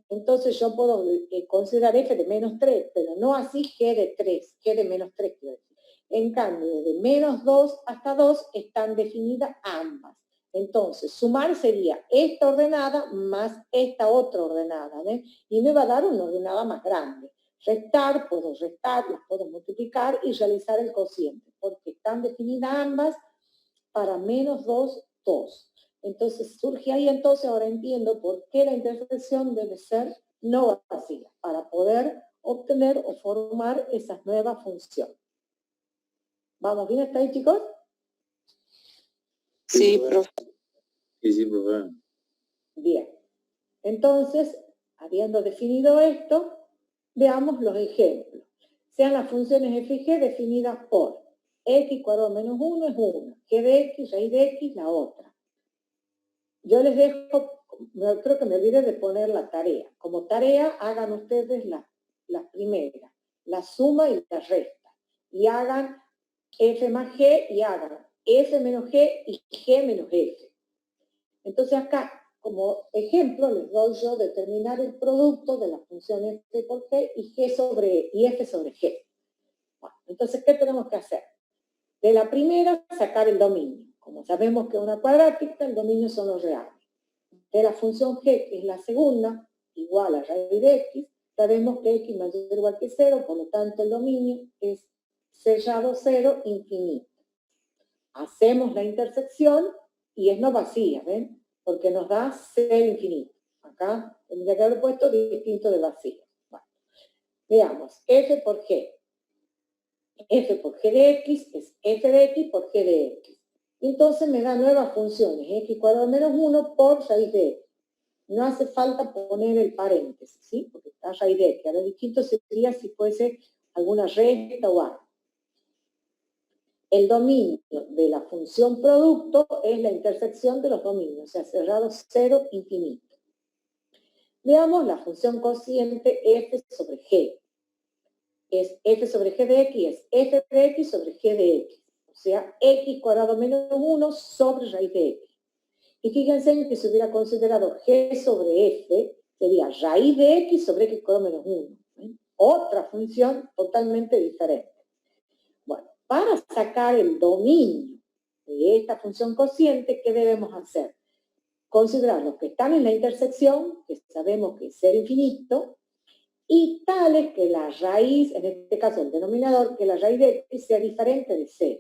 Speaker 1: Entonces yo puedo considerar f de menos 3, pero no así g de 3, g de menos 3 quiero decir. En cambio, desde menos 2 hasta 2 están definidas ambas. Entonces, sumar sería esta ordenada más esta otra ordenada, ¿ven? Y me va a dar una ordenada más grande. Restar, las puedo multiplicar y realizar el cociente, porque están definidas ambas para menos 2, 2. Entonces surge ahí, entonces ahora entiendo por qué la intersección debe ser no vacía, para poder obtener o formar esas nuevas funciones. ¿Vamos bien hasta ahí, chicos?
Speaker 6: Sí, profe.
Speaker 5: Sí, profe.
Speaker 1: Bien. Entonces, habiendo definido esto, veamos los ejemplos. Sean las funciones f y g definidas por x cuadrado menos 1 es 1. G de x, raíz de x, la otra. Yo les dejo, creo que me olvidé de poner la tarea. Como tarea, hagan ustedes las primeras, la suma y la resta. Y hagan f más g y hagan f menos g y g menos f. Entonces acá, como ejemplo, les doy yo determinar el producto de la función f por g y f sobre g. Bueno, entonces, ¿qué tenemos que hacer? De la primera, sacar el dominio. Como sabemos que es una cuadrática, el dominio son los reales. De la función g, que es la segunda, igual a raíz de x, sabemos que x mayor o igual que 0, por lo tanto el dominio es sellado 0, infinito. Hacemos la intersección y es no vacía, ¿ven? Porque nos da 0 infinito. Acá tendría que haber puesto distinto de vacío. Bueno, veamos, f por g. F por g de x es f de x por g de x. Entonces me da nuevas funciones, x cuadrado menos 1 por raíz de x. No hace falta poner el paréntesis, ¿sí? Porque está raíz de x. Ahora distinto sería si fuese alguna resta o algo. El dominio de la función producto es la intersección de los dominios, o sea, cerrado 0, infinito. Veamos la función cociente f sobre g. Es f sobre g de x, es f de x sobre g de x. O sea, x cuadrado menos 1 sobre raíz de x. Y fíjense que si hubiera considerado g sobre f, sería raíz de x sobre x cuadrado menos 1. ¿Eh? Otra función totalmente diferente. Bueno, para sacar el dominio de esta función cociente, ¿qué debemos hacer? Considerar los que están en la intersección, que sabemos que es 0 infinito, y tales que la raíz, en este caso el denominador, que la raíz de x sea diferente de 0.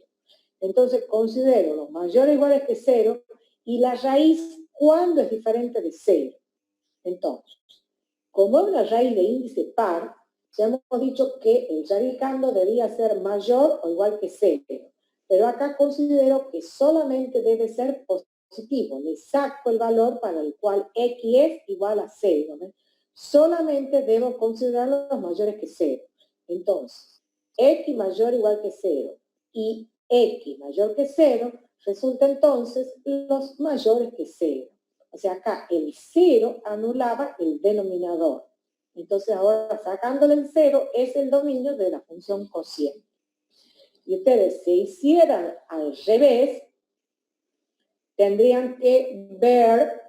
Speaker 1: Entonces considero los mayores iguales que 0 y la raíz cuando es diferente de 0. Entonces, como es una raíz de índice par, ya hemos dicho que el radicando debía ser mayor o igual que 0. Pero acá considero que solamente debe ser positivo. Le saco el valor para el cual x es igual a 0. ¿no? Solamente debo considerar los mayores que 0. Entonces, x mayor o igual que 0 y x mayor que 0 resulta entonces los mayores que 0. O sea, acá el 0 anulaba el denominador. Entonces ahora sacándole el 0 es el dominio de la función cociente. Y ustedes si hicieran al revés, tendrían que ver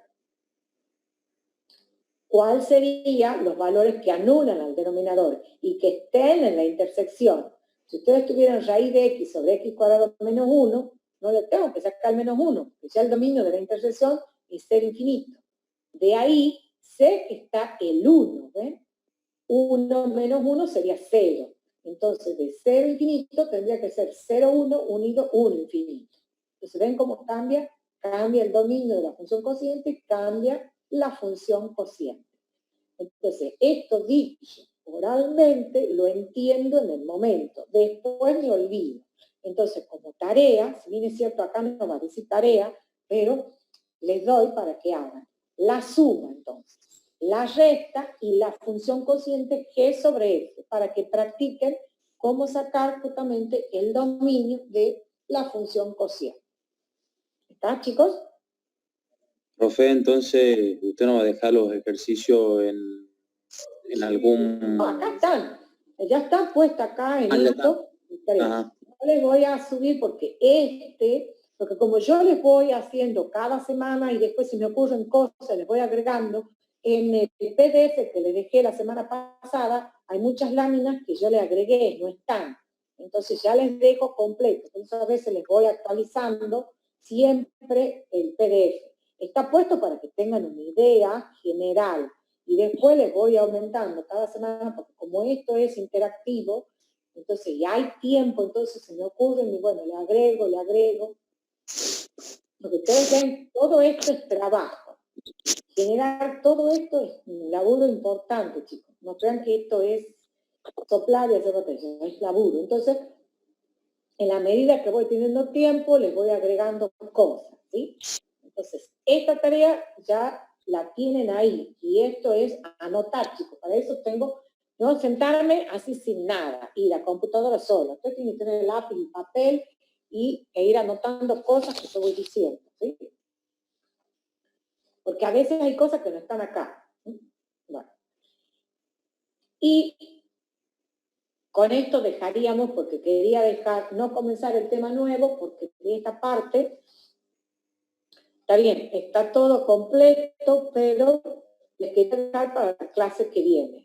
Speaker 1: cuáles serían los valores que anulan al denominador y que estén en la intersección. Si ustedes tuvieran raíz de x sobre x cuadrado menos 1, no le tengo que sacar el menos 1, que ya el dominio de la intersección es 0 infinito. De ahí sé que está el 1, ¿ven? 1 menos 1 sería 0. Entonces, de 0 infinito tendría que ser 0, 1 unido 1 infinito. Entonces, ¿ven cómo cambia? Cambia el dominio de la función cociente y cambia la función cociente. Entonces, esto dicho oralmente lo entiendo en el momento. Después me olvido. Entonces, como tarea, si bien es cierto acá no va a decir tarea, pero les doy para que hagan la suma entonces, la resta y la función cociente g sobre f, para que practiquen cómo sacar justamente el dominio de la función cociente. ¿Está, chicos?
Speaker 7: Profe, entonces usted no va a dejar los ejercicios en algún...
Speaker 1: No, acá están. Ya está puesta acá en esto. No les voy a subir porque porque como yo les voy haciendo cada semana y después si me ocurren cosas, les voy agregando, en el PDF que les dejé la semana pasada, hay muchas láminas que yo le agregué, no están. Entonces ya les dejo completo. Entonces a veces les voy actualizando siempre el PDF. Está puesto para que tengan una idea general. Y después les voy aumentando cada semana, porque como esto es interactivo, entonces ya hay tiempo, entonces se me ocurren y bueno, le agrego. Lo que ustedes ven, todo esto es trabajo. Generar todo esto es un laburo importante, chicos. No crean que esto es soplar y hacer botella, es laburo. Entonces, en la medida que voy teniendo tiempo, les voy agregando cosas, ¿sí? Entonces, esta tarea ya la tienen ahí. Y esto es anotar, chicos. Para eso tengo No sentarme así sin nada, y la computadora sola. Usted tiene que tener lápiz y papel e ir anotando cosas que te voy diciendo, ¿sí? Porque a veces hay cosas que no están acá. Bueno. Y con esto dejaríamos, porque quería no comenzar el tema nuevo, porque de esta parte, está bien, está todo completo, pero les quería dejar para la clase que viene.